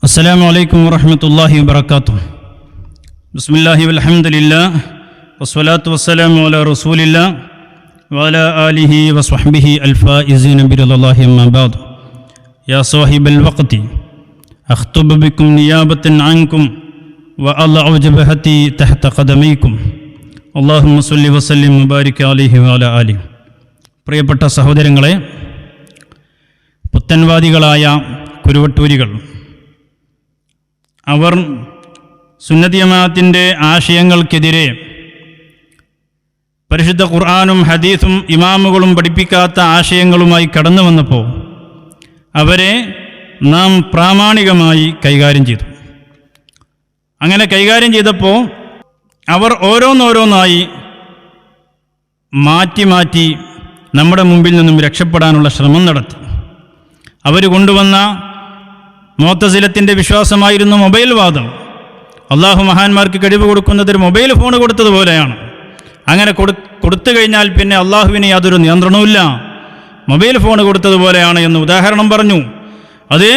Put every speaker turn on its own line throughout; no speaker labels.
അസ്സലാമു അലൈക്കും വറഹ്മത്തുള്ളാഹി വബറകാതുഹു. ബിസ്മില്ലാഹി വൽഹംദുലില്ലാഹ് വസ്സലാത്തു വസ്സലാമു അലാ റസൂലില്ലാഹ് വഅലാ ആലിഹി വസ്വഹ്ബിഹി അൽഫായിസീന ബിറളില്ലാഹി അമ്മാ ബഅദ്. യാ സാഹിബൽ വഖ്തി അഖ്തുബു ബിക്കും നിയാബത്തൻ അൻകും വഅളഉ ജബഹതി തഹത ഖദമൈക്കും. അല്ലാഹുമ്മ സ്വല്ലി വസല്ലിം മുബാരിക് അലൈഹി വഅലാ ആലിഹി. പ്രിയപ്പെട്ട സഹോദരങ്ങളെ, പുത്തൻവാദികളായ കുരുവട്ടൂരികൾ അവർ സുന്നത്തി ജമാഅത്തിൻ്റെ ആശയങ്ങൾക്കെതിരെ പരിശുദ്ധ ഖുർആനും ഹദീസും ഇമാമുകളും പഠിപ്പിക്കാത്ത ആശയങ്ങളുമായി കടന്നു വന്നപ്പോൾ അവരെ നാം പ്രാമാണികമായി കൈകാര്യം ചെയ്തു. അങ്ങനെ കൈകാര്യം ചെയ്തപ്പോൾ അവർ ഓരോന്നോരോന്നായി മാറ്റി മാറ്റി നമ്മുടെ മുമ്പിൽ നിന്നും രക്ഷപ്പെടാനുള്ള ശ്രമം നടത്തി. അവർ കൊണ്ടുവന്ന മുഅ്തസിലത്തിൻ്റെ വിശ്വാസമായിരുന്നു മൊബൈൽ വാദം. അള്ളാഹു മഹാന്മാർക്ക് കഴിവ് കൊടുക്കുന്നത് ഒരു മൊബൈൽ ഫോൺ കൊടുത്തതുപോലെയാണ്. അങ്ങനെ കൊടുത്തു കഴിഞ്ഞാൽ പിന്നെ അള്ളാഹുവിന് യാതൊരു നിയന്ത്രണവുമില്ല, മൊബൈൽ ഫോൺ കൊടുത്തതുപോലെയാണ് എന്ന് ഉദാഹരണം പറഞ്ഞു. അത്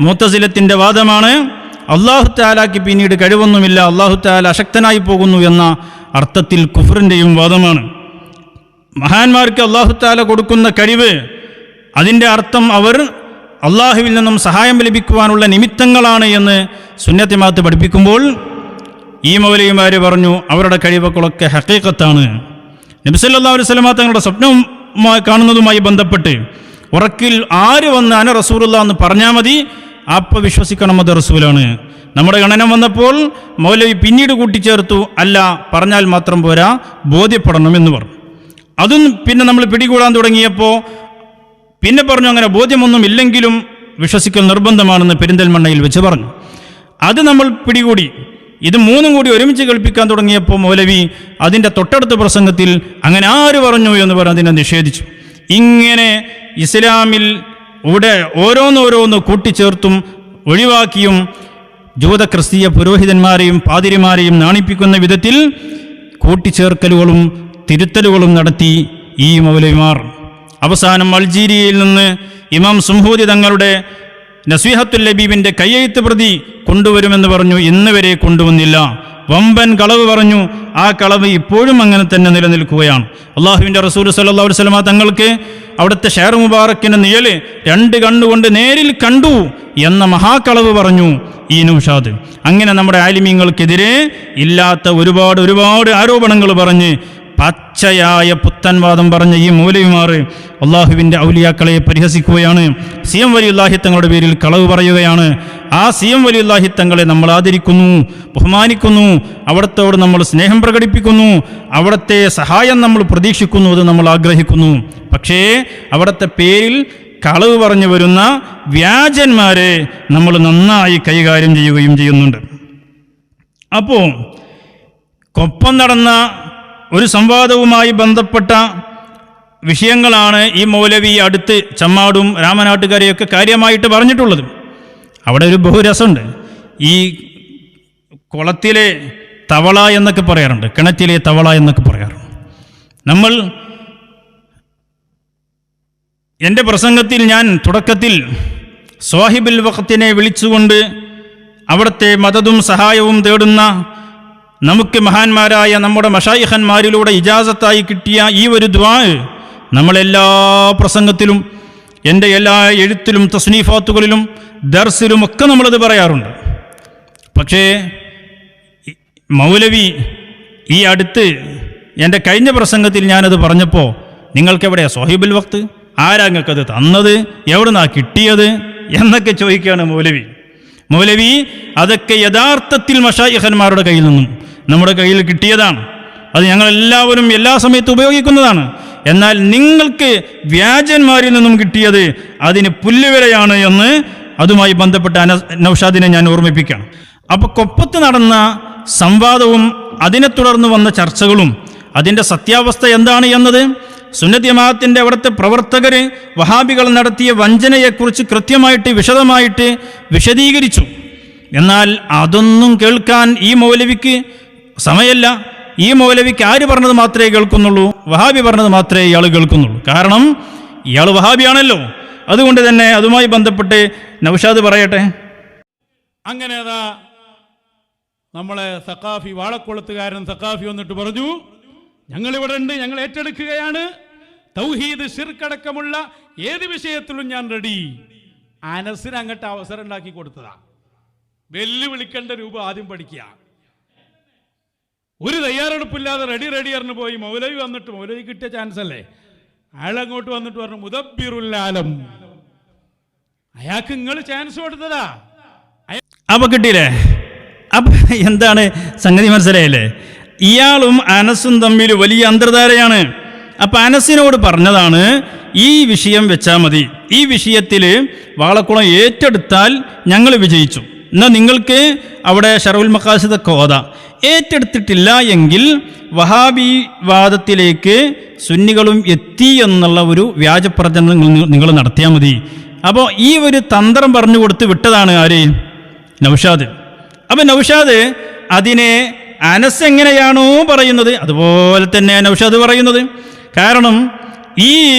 മുഅ്തസിലത്തിൻ്റെ വാദമാണ്. അള്ളാഹു തആലയ്ക്ക് പിന്നീട് കഴിവൊന്നുമില്ല, അള്ളാഹു തആല അശക്തനായി പോകുന്നു എന്ന അർത്ഥത്തിൽ കുഫറിൻ്റെയും വാദമാണ്. മഹാന്മാർക്ക് അള്ളാഹു തആല കൊടുക്കുന്ന കഴിവ്, അതിൻ്റെ അർത്ഥം അവർ അള്ളാഹുവിൽ നിന്നും സഹായം ലഭിക്കുവാനുള്ള നിമിത്തങ്ങളാണ് എന്ന് സുന്നത്തി ജമാഅത്ത് പഠിപ്പിക്കുമ്പോൾ ഈ മൗലവിമാർ പറഞ്ഞു അവരുടെ കഴിവുകളൊക്കെ ഹഖീഖത്താണ്. നബി സല്ലല്ലാഹു അലൈഹി വസല്ലം തങ്ങളുടെ സ്വപ്നം കാണുന്നതുമായി ബന്ധപ്പെട്ട് ഉറക്കിൽ ആര് വന്ന് അന റസൂലുള്ളാഹ് എന്ന് പറഞ്ഞാൽ മതി, അപ്പോൾ വിശ്വസിക്കണം അത് റസൂലാണ്. നമ്മുടെ ഗണനം വന്നപ്പോൾ മൗലവി പിന്നീട് കൂട്ടിച്ചേർത്തു, അല്ല പറഞ്ഞാൽ മാത്രം പോരാ, ബോധ്യപ്പെടണം എന്ന് പറഞ്ഞു. അതും പിന്നെ നമ്മൾ പിടികൂടാൻ തുടങ്ങിയപ്പോൾ പിന്നെ പറഞ്ഞു അങ്ങനെ ബോധ്യമൊന്നും ഇല്ലെങ്കിലും വിശ്വസിക്കൽ നിർബന്ധമാണെന്ന് പെരിന്തൽമണ്ണയിൽ വെച്ച് പറഞ്ഞു. അത് നമ്മൾ പിടികൂടി. ഇത് മൂന്നും കൂടി ഒരുമിച്ച് കേൾപ്പിക്കാൻ തുടങ്ങിയപ്പോൾ മൗലവി അതിൻ്റെ തൊട്ടടുത്ത പ്രസംഗത്തിൽ അങ്ങനെ ആര് പറഞ്ഞു എന്ന് പറഞ്ഞ് അതിനെ നിഷേധിച്ചു. ഇങ്ങനെ ഇസ്ലാമിൽ ഇവിടെ ഓരോന്നോരോന്ന് കൂട്ടിച്ചേർത്തും ഒഴിവാക്കിയും ജൂത ക്രിസ്തീയ പുരോഹിതന്മാരെയും പാതിരിമാരെയും നാണിപ്പിക്കുന്ന വിധത്തിൽ കൂട്ടിച്ചേർക്കലുകളും തിരുത്തലുകളും നടത്തി ഈ മൗലവിമാർ. അവസാനം അൾജീരിയയിൽ നിന്ന് ഇമാം സുംഹൂദി തങ്ങളുടെ നസീഹത്തുൽ ലബീബിൻ്റെ കയ്യെഴുത്ത് പ്രതി കൊണ്ടുവരുമെന്ന് പറഞ്ഞു, ഇന്ന് വരെ കൊണ്ടുവന്നില്ല. വമ്പൻ കളവ് പറഞ്ഞു. ആ കളവ് ഇപ്പോഴും അങ്ങനെ തന്നെ നിലനിൽക്കുകയാണ്. അള്ളാഹുവിൻ്റെ റസൂൽ സല്ലല്ലാഹു അലൈഹി വസല്ലം തങ്ങൾക്ക് അവിടുത്തെ ഷെയർ മുബാറക്കിൻ്റെ നിഴല് 2 കണ്ണുകൊണ്ട് നേരിൽ കണ്ടു എന്ന മഹാകളവ് പറഞ്ഞു ഈ നൗഷാദ്. അങ്ങനെ നമ്മുടെ ആലിമീങ്ങൾക്കെതിരെ ഇല്ലാത്ത ഒരുപാട് ആരോപണങ്ങൾ പറഞ്ഞ് പച്ചയായ പുത്തൻവാദം പറഞ്ഞ ഈ മൗലവിമാർ അള്ളാഹുവിൻ്റെ ഔലിയാക്കളെ പരിഹസിക്കുകയാണ്. സിയം വലിയുല്ലാഹി തങ്ങളുടെ പേരിൽ കളവ് പറയുകയാണ്. ആ സിയം വലിയുല്ലാഹി തങ്ങളെ നമ്മൾ ആദരിക്കുന്നു, ബഹുമാനിക്കുന്നു, അവിടത്തോട് നമ്മൾ സ്നേഹം പ്രകടിപ്പിക്കുന്നു, അവിടുത്തെ സഹായം നമ്മൾ പ്രതീക്ഷിക്കുന്നു, അത് നമ്മൾ ആഗ്രഹിക്കുന്നു. പക്ഷേ അവിടുത്തെ പേരിൽ കളവ് പറഞ്ഞു വരുന്ന വ്യാജന്മാരെ നമ്മൾ നന്നായി കൈകാര്യം ചെയ്യുകയും ചെയ്യുന്നുണ്ട്. അപ്പോൾ കൊപ്പം നടന്ന ഒരു സംവാദവുമായി ബന്ധപ്പെട്ട വിഷയങ്ങളാണ് ഈ മൗലവി അടുത്ത് ചമ്മാടും രാമനാട്ടുകാരെയൊക്കെ കാര്യമായിട്ട് പറഞ്ഞിട്ടുള്ളത്. അവിടെ ഒരു ബഹുരസമുണ്ട്. ഈ കുളത്തിലെ തവള എന്നൊക്കെ പറയാറുണ്ട്, കിണറ്റിലെ തവള എന്നൊക്കെ പറയാറുണ്ട്. നമ്മൾ എൻ്റെ പ്രസംഗത്തിൽ ഞാൻ തുടക്കത്തിൽ സ്വാഹിബുൽ വഖ്തിനെ വിളിച്ചുകൊണ്ട് അവിടുത്തെ മദതും സഹായവും തേടുന്ന നമുക്ക് മഹാന്മാരായ നമ്മുടെ മശായിഖന്മാരിലൂടെ ഇജാസത്തായി കിട്ടിയ ഈ ഒരു ദുആ നമ്മളെല്ലാ പ്രസംഗത്തിലും എൻ്റെ എല്ലാ എഴുത്തിലും തസ്നീഫാത്തുകളിലും ദർസിലും ഒക്കെ നമ്മളത് പറയാറുണ്ട്. പക്ഷേ മൗലവി ഈ അടുത്ത് എൻ്റെ കഴിഞ്ഞ പ്രസംഗത്തിൽ ഞാനത് പറഞ്ഞപ്പോൾ നിങ്ങൾക്കെവിടെയാണ് സ്വാഹിബുൽ വഖ്ത്, ആരാങ്ങൾക്കത് തന്നത്, എവിടുന്നാ കിട്ടിയത് എന്നൊക്കെ ചോദിക്കുകയാണ് മൗലവി. അതൊക്കെ യഥാർത്ഥത്തിൽ മശായിഖന്മാരുടെ കയ്യിൽ നിന്നും നമ്മുടെ കയ്യിൽ കിട്ടിയതാണ്. അത് ഞങ്ങളെല്ലാവരും എല്ലാ സമയത്തും ഉപയോഗിക്കുന്നതാണ്. എന്നാൽ നിങ്ങൾക്ക് വ്യാജന്മാരിൽ നിന്നും കിട്ടിയത് അതിന് പുല്ലുവിലയാണ് എന്ന് അതുമായി ബന്ധപ്പെട്ട നൗഷാദിനെ ഞാൻ ഓർമ്മിപ്പിക്കണം. അപ്പോൾ കൊപ്പത്ത് നടന്ന സംവാദവും അതിനെ തുടർന്ന് വന്ന ചർച്ചകളും അതിൻ്റെ സത്യാവസ്ഥ എന്താണ് എന്നത് സുന്നത്തി ജമാഅത്തിൻ്റെ അവിടുത്തെ പ്രവർത്തകർ വഹാബികൾ നടത്തിയ വഞ്ചനയെക്കുറിച്ച് കൃത്യമായിട്ട് വിശദമായിട്ട് വിശദീകരിച്ചു. എന്നാൽ അതൊന്നും കേൾക്കാൻ ഈ മൗലവിക്ക് സമയമല്ല. ഈ മൗലവിക്ക് ആര് പറഞ്ഞത് മാത്രമേ കേൾക്കുന്നുള്ളൂ, വഹാബി പറഞ്ഞത് മാത്രമേ ഇയാൾ കേൾക്കുന്നുള്ളൂ. കാരണം ഇയാൾ വഹാബിയാണല്ലോ. അതുകൊണ്ട് തന്നെ അതുമായി ബന്ധപ്പെട്ട് നൗഷാദ് പറയട്ടെ.
അങ്ങനെ അതാ നമ്മളെ സഖാഫി വാളക്കുളത്തുകാരൻ സഖാഫി വന്നിട്ട് പറഞ്ഞു, ഞങ്ങളിവിടെ ഉണ്ട്, ഞങ്ങൾ ഏറ്റെടുക്കുകയാണ്, തൗഹീദ് ശിർക്കടക്കമുള്ള ഏത് വിഷയത്തിലും ഞാൻ റെഡി. അനസിന് അങ്ങോട്ട് അവസരം ഉണ്ടാക്കി കൊടുത്തതാ. വെല്ലുവിളിക്കേണ്ട രൂപം ആദ്യം പഠിക്കുക. ഒരു തയ്യാറെടുപ്പില്ലാതെ റെഡി അറിഞ്ഞു പോയി. മൗലവി വന്നിട്ട്, മൗലവി കിട്ടിയ ചാൻസ് അല്ലേ, അയാളങ്ങോട്ട് വന്നിട്ട് പറഞ്ഞു മുദബ്ബിറുൽ, അയാൾക്ക് നിങ്ങൾ ചാൻസ് കൊടുത്തതാ.
അപ്പൊ കിട്ടിയില്ലേ? അപ്പൊ എന്താണ് സംഗതി മനസ്സിലായില്ലേ? ഇയാളും അനസും തമ്മിൽ വലിയ അന്തർധാരയാണ്. അപ്പൊ അനസിനോട് പറഞ്ഞതാണ് ഈ വിഷയം വെച്ചാൽ മതി, ഈ വിഷയത്തിൽ വാളക്കുളം ഏറ്റെടുത്താൽ ഞങ്ങൾ വിജയിച്ചു, എന്നാൽ നിങ്ങൾക്ക് അവിടെ ഷറഉൽ മഖാസിദൊക്കെ ഓതാം. ഏറ്റെടുത്തിട്ടില്ല എങ്കിൽ വഹാബി വാദത്തിലേക്ക് സുന്നികളും എത്തി എന്നുള്ള ഒരു വ്യാജപ്രചരണം നിങ്ങൾ നടത്തിയാൽ മതി. അപ്പോൾ ഈ ഒരു തന്ത്രം പറഞ്ഞു കൊടുത്ത് വിട്ടതാണ് ആര്? നൗഷാദ്. അപ്പം നൗഷാദ് അതിനെ അനസ് എങ്ങനെയാണോ പറയുന്നത് അതുപോലെ തന്നെ നൗഷാദ് പറയുന്നത്. കാരണം ഈ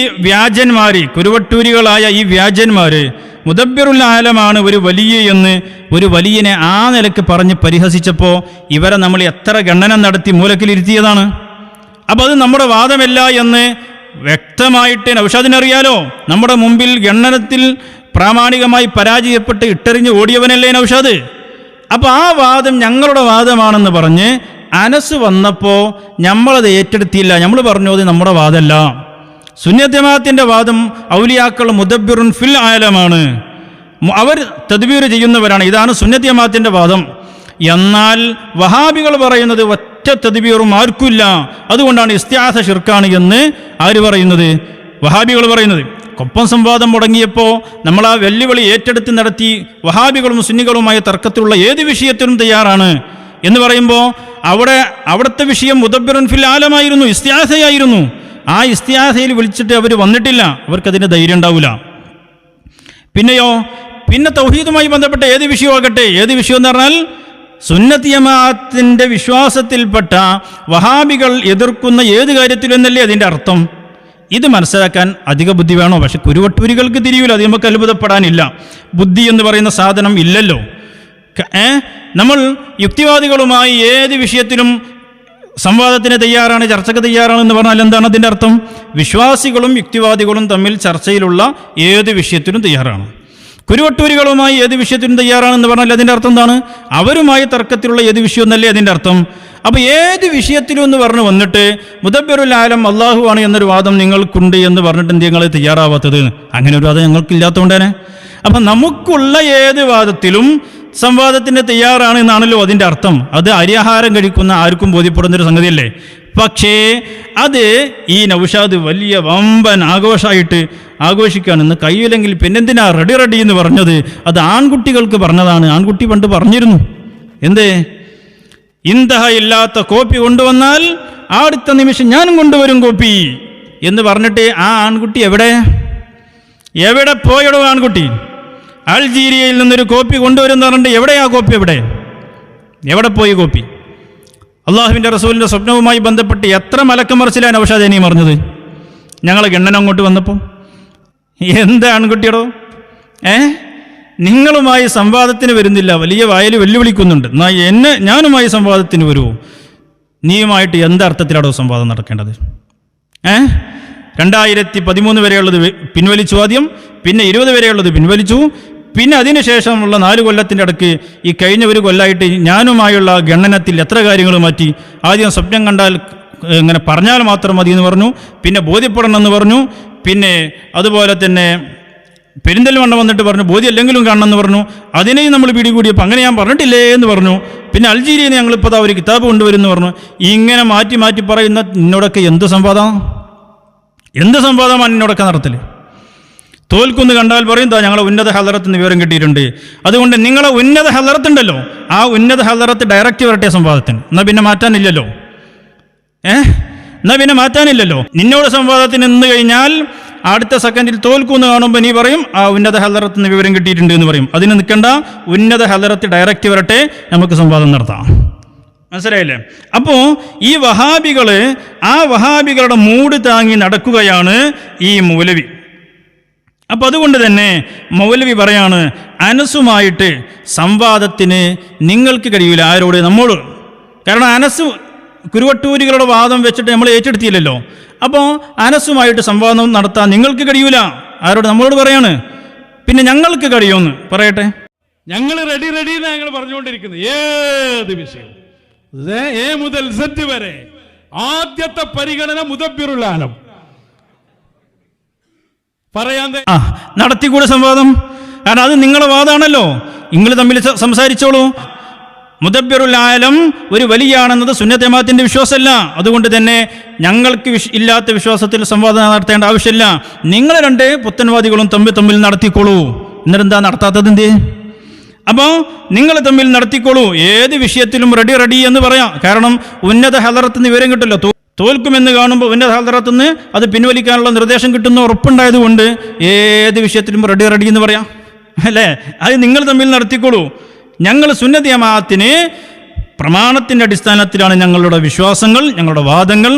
വ്യാജന്മാർ, കുരുവട്ടൂരികളായ ഈ വ്യാജന്മാർ മുദബ്ബിറുൽ ആലമാണ് ഒരു വലിയ എന്ന് ഒരു വലിയനെ ആ നിലക്ക് പറഞ്ഞ് പരിഹസിച്ചപ്പോൾ ഇവരെ നമ്മൾ എത്ര ഗണനം നടത്തി മൂലക്കിലിരുത്തിയതാണ്. അപ്പോൾ അത് നമ്മുടെ വാദമല്ല എന്ന് വ്യക്തമായിട്ട് നൗഷാദിനറിയാലോ. നമ്മുടെ മുമ്പിൽ ഗണനത്തിൽ പ്രാമാണികമായി പരാജയപ്പെട്ട് ഇട്ടെറിഞ്ഞ് ഓടിയവനല്ലേ നൗഷാദ്. അപ്പോൾ ആ വാദം ഞങ്ങളുടെ വാദമാണെന്ന് പറഞ്ഞ് അനസ് വന്നപ്പോൾ നമ്മളത് ഏറ്റെടുത്തില്ല. നമ്മൾ പറഞ്ഞു അത് നമ്മുടെ വാദമല്ല, സുന്നത്ത് ജമാഅത്തിന്റെ വാദം ഔലിയാക്കൾ മുദബ്ബിറുൻ ഫിൽ ആലമാണ്, അവർ തദ്ബീർ ചെയ്യുന്നവരാണ്, ഇതാണ് സുന്നത്ത് ജമാഅത്തിന്റെ വാദം. എന്നാൽ വഹാബികൾ പറയുന്നത് ഒറ്റ തദ്ബീറും ആർക്കില്ല, അതുകൊണ്ടാണ് ഇസ്തിആസ ശിർക്കാണ് എന്ന് ആര് പറയുന്നത്? വഹാബികൾ പറയുന്നത്. കൊപ്പം സംവാദം മുടങ്ങിയപ്പോൾ നമ്മൾ ആ വെല്ലുവിളി ഏറ്റെടുത്ത് നടത്തി വഹാബികളും സുന്നികളുമായ തർക്കത്തിലുള്ള ഏത് വിഷയത്തിനും തയ്യാറാണ് എന്ന് പറയുമ്പോൾ അവിടുത്തെ വിഷയം മുദബ്ബിറുൻ ഫിൽ ആലമായിരുന്നു, ഇസ്തിആസയായിരുന്നു. ആ ഇസ്തിആസയിൽ വിളിച്ചിട്ട് അവർ വന്നിട്ടില്ല, അവർക്കതിന് ധൈര്യം ഉണ്ടാവില്ല. പിന്നെയോ, പിന്നെ തൗഹീദുമായി ബന്ധപ്പെട്ട ഏത് വിഷയമാകട്ടെ, ഏത് വിഷയം എന്ന് പറഞ്ഞാൽ സുന്നത്ത് ജമാഅത്തിന്റെ വിശ്വാസത്തിൽപ്പെട്ട വഹാബികൾ എതിർക്കുന്ന ഏത് കാര്യത്തിലെന്നല്ലേ അതിൻ്റെ അർത്ഥം. ഇത് മനസ്സിലാക്കാൻ അധിക ബുദ്ധി വേണോ? പക്ഷെ കുരുവട്ടൂരികൾക്ക് തിരിയൂല, അത് നമുക്ക് അത്ഭുതപ്പെടാനില്ല. ബുദ്ധി എന്ന് പറയുന്ന സാധനം ഇല്ലല്ലോ. നമ്മൾ യുക്തിവാദികളുമായി ഏത് വിഷയത്തിലും സംവാദത്തിന് തയ്യാറാണ്, ചർച്ചയ്ക്ക് തയ്യാറാണെന്ന് പറഞ്ഞാൽ എന്താണ് അതിൻ്റെ അർത്ഥം? വിശ്വാസികളും യുക്തിവാദികളും തമ്മിൽ ചർച്ചയിലുള്ള ഏത് വിഷയത്തിനും തയ്യാറാണ്. കുരുവട്ടൂരികളുമായി ഏത് വിഷയത്തിനും തയ്യാറാണെന്ന് പറഞ്ഞാൽ അതിൻ്റെ അർത്ഥം എന്താണ്? അവരുമായി തർക്കത്തിലുള്ള ഏത് വിഷയം എന്നല്ലേ അതിൻ്റെ അർത്ഥം. അപ്പോൾ ഏത് വിഷയത്തിലും എന്ന് പറഞ്ഞു വന്നിട്ട് മുദബ്ബിറുൽ ആലം അള്ളാഹു ആണ് എന്നൊരു വാദം നിങ്ങൾക്കുണ്ട് എന്ന് പറഞ്ഞിട്ട് എന്ത് നിങ്ങൾ തയ്യാറാവാത്തത്? അങ്ങനെ ഒരു വാദം ഞങ്ങൾക്കില്ലാത്തതുകൊണ്ട് തന്നെ. അപ്പം നമുക്കുള്ള ഏത് വാദത്തിലും സംവാദത്തിന് തയ്യാറാണ് എന്നാണല്ലോ അതിൻ്റെ അർത്ഥം. അത് അരിയാഹാരം കഴിക്കുന്ന ആർക്കും ബോധ്യപ്പെടുന്നൊരു സംഗതിയല്ലേ. പക്ഷേ അത് ഈ നൗഷാദ് വലിയ വമ്പൻ ആഘോഷമായിട്ട് ആഘോഷിക്കുകയാണെന്ന് കഴിയില്ലെങ്കിൽ പിന്നെന്തിനാ റെഡി എന്ന് പറഞ്ഞത്? അത് ആൺകുട്ടികൾക്ക് പറഞ്ഞതാണ്. ആൺകുട്ടി പണ്ട് പറഞ്ഞിരുന്നു, എന്തേ, ഇന്തഹ ഇല്ലാത്ത കോപ്പി കൊണ്ടുവന്നാൽ അടുത്ത നിമിഷം ഞാനും കൊണ്ടുവരും കോപ്പി എന്ന് പറഞ്ഞിട്ട് ആ ആൺകുട്ടി എവിടെ പോയടോ? ആൺകുട്ടി അൾജീരിയയിൽ നിന്നൊരു കോപ്പി കൊണ്ടുവരുമെന്ന് പറഞ്ഞിട്ട് എവിടെയാ കോപ്പി? എവിടെ പോയി കോപ്പി? അള്ളാഹുവിൻ്റെ റസൂലിൻ്റെ സ്വപ്നവുമായി ബന്ധപ്പെട്ട് എത്ര മലക്കമറിച്ചിലാണ് നൗഷാദ് ഇനി പറഞ്ഞത് ഞങ്ങളെ ഗണ്ണനം അങ്ങോട്ട് വന്നപ്പോൾ? എന്താ ആൺകുട്ടിയടോ? നിങ്ങളുമായി സംവാദത്തിന് വരുന്നില്ല, വലിയ വായിൽ വെല്ലുവിളിക്കുന്നുണ്ട്. എന്നാൽ ഞാനുമായി സംവാദത്തിന് വരുമോ? നീയുമായിട്ട് എന്തർത്ഥത്തിലാണോ സംവാദം നടക്കേണ്ടത്? 2013 വരെയുള്ളത് പിൻവലിച്ചു ആദ്യം, പിന്നെ 20 വരെയുള്ളത് പിൻവലിച്ചു, പിന്നെ അതിനുശേഷമുള്ള 4 കൊല്ലത്തിൻ്റെ ഇടയ്ക്ക് ഈ കഴിഞ്ഞ ഒരു കൊല്ലമായിട്ട് ഞാനുമായുള്ള ഗണനത്തിൽ എത്ര കാര്യങ്ങൾ മാറ്റി. ആദ്യം സ്വപ്നം കണ്ടാൽ ഇങ്ങനെ പറഞ്ഞാൽ മാത്രം മതി എന്ന് പറഞ്ഞു, പിന്നെ ബോധ്യപ്പെടണമെന്ന് പറഞ്ഞു, പിന്നെ അതുപോലെ തന്നെ പെരിന്തൽമണ്ണ വന്നിട്ട് പറഞ്ഞു ബോധ്യമല്ലെങ്കിലും കാണണമെന്ന് പറഞ്ഞു, അതിനെയും നമ്മൾ പിടികൂടിയപ്പോൾ അങ്ങനെ ഞാൻ പറഞ്ഞിട്ടില്ലേ എന്ന് പറഞ്ഞു. പിന്നെ അൾജീരിയയിൽ നിന്ന് ഞങ്ങളിപ്പോൾ ഒരു കിതാബ് കൊണ്ടുവരുമെന്ന് പറഞ്ഞു. ഇങ്ങനെ മാറ്റി മാറ്റി പറയുന്ന നിന്നോടൊക്കെ എന്ത് സംവാദമാണ് നിന്നോടൊക്കെ നടത്തൽ? തോൽക്കുന്ന് കണ്ടാൽ പറയും ഞങ്ങളെ ഉന്നത ഹലറത്ത് നിന്ന് വിവരം കിട്ടിയിട്ടുണ്ട്, അതുകൊണ്ട് നിങ്ങളെ ഉന്നത ഹലറത്ത് ഉണ്ടല്ലോ, ആ ഉന്നത ഹലറത്ത് ഡയറക്റ്റ് വരട്ടെ സംവാദത്തിന്. എന്നാൽ പിന്നെ മാറ്റാനില്ലല്ലോ. നിന്നോട് സംവാദത്തിന് നിന്ന് കഴിഞ്ഞാൽ അടുത്ത സെക്കൻഡിൽ തോൽക്കുന്ന് കാണുമ്പോൾ നീ പറയും ആ ഉന്നത ഹലറത്ത് നിന്ന് വിവരം കിട്ടിയിട്ടുണ്ട് എന്ന് പറയും. അതിന് നിൽക്കേണ്ട, ഉന്നത ഹലറത്ത് ഡയറക്റ്റ് വരട്ടെ, നമുക്ക് സംവാദം നടത്താം. മനസ്സിലായില്ലേ? അപ്പോൾ ഈ വഹാബികള്, ആ വഹാബികളുടെ മൂട് താങ്ങി നടക്കുകയാണ് ഈ മൗലവി. അപ്പം അതുകൊണ്ട് തന്നെ മൗലവി പറയാണ്, അനസുമായിട്ട് സംവാദത്തിന് നിങ്ങൾക്ക് കഴിയില്ല. ആരോട്? നമ്മോട്. കാരണം അനസ് കുരുവട്ടൂരികളുടെ വാദം വെച്ചിട്ട് നമ്മൾ ഏറ്റെടുത്തില്ലല്ലോ. അപ്പോൾ അനസുമായിട്ട് സംവാദം നടത്താൻ നിങ്ങൾക്ക് കഴിയൂല. ആരോട്? നമ്മളോട് പറയാണ്. പിന്നെ ഞങ്ങൾക്ക് കഴിയുമെന്ന് പറയട്ടെ.
ഞങ്ങൾ റെഡി എന്നാണ് ഞങ്ങൾ പറഞ്ഞുകൊണ്ടിരിക്കുന്നത്. ഏത് വിഷയം എ മുതൽ സെറ്റ് വരെ ആദ്യത്തെ പരിഗണന മുദബ്ബിറുൽ ആലം പറയാൻ
നടത്തിക്കൂടെ സംവാദം? കാരണം അത് നിങ്ങളുടെ വാദമാണല്ലോ. നിങ്ങൾ തമ്മിൽ സംസാരിച്ചോളൂ. മുദബ്ബിറുൽ ആലം ഒരു വലിയാണെന്നത് സുന്നത്ത് ജമാഅത്തിന്റെ വിശ്വാസമല്ല. അതുകൊണ്ട് തന്നെ ഞങ്ങൾക്ക് ഇല്ലാത്ത വിശ്വാസത്തിൽ സംവാദം നടത്തേണ്ട ആവശ്യമില്ല. നിങ്ങൾ രണ്ട് പുത്തൻവാദികളും തമ്മിൽ നടത്തിക്കോളൂ. എന്നിട്ടെന്താ നടത്താത്തത്? എന്ത്? അപ്പോൾ നിങ്ങൾ തമ്മിൽ നടത്തിക്കോളൂ. ഏത് വിഷയത്തിലും റെഡി എന്ന് പറയാം. കാരണം ഉന്നത ഹദറത്ത് നിന്ന് വിവരം കിട്ടുമല്ലോ. തോൽക്കുമെന്ന് കാണുമ്പോൾ ഉന്നത ഹദറത്ത് നിന്ന് അത് പിൻവലിക്കാനുള്ള നിർദ്ദേശം കിട്ടുന്ന ഉറപ്പുണ്ടായതുകൊണ്ട് ഏത് വിഷയത്തിലും റെഡി എന്ന് പറയാം, അല്ലേ? അത് നിങ്ങൾ തമ്മിൽ നടത്തിക്കോളൂ. ഞങ്ങൾ സുന്നത്ത് ജമാഅത്തിന് പ്രമാണത്തിൻ്റെ അടിസ്ഥാനത്തിലാണ് ഞങ്ങളുടെ വിശ്വാസങ്ങൾ, ഞങ്ങളുടെ വാദങ്ങൾ.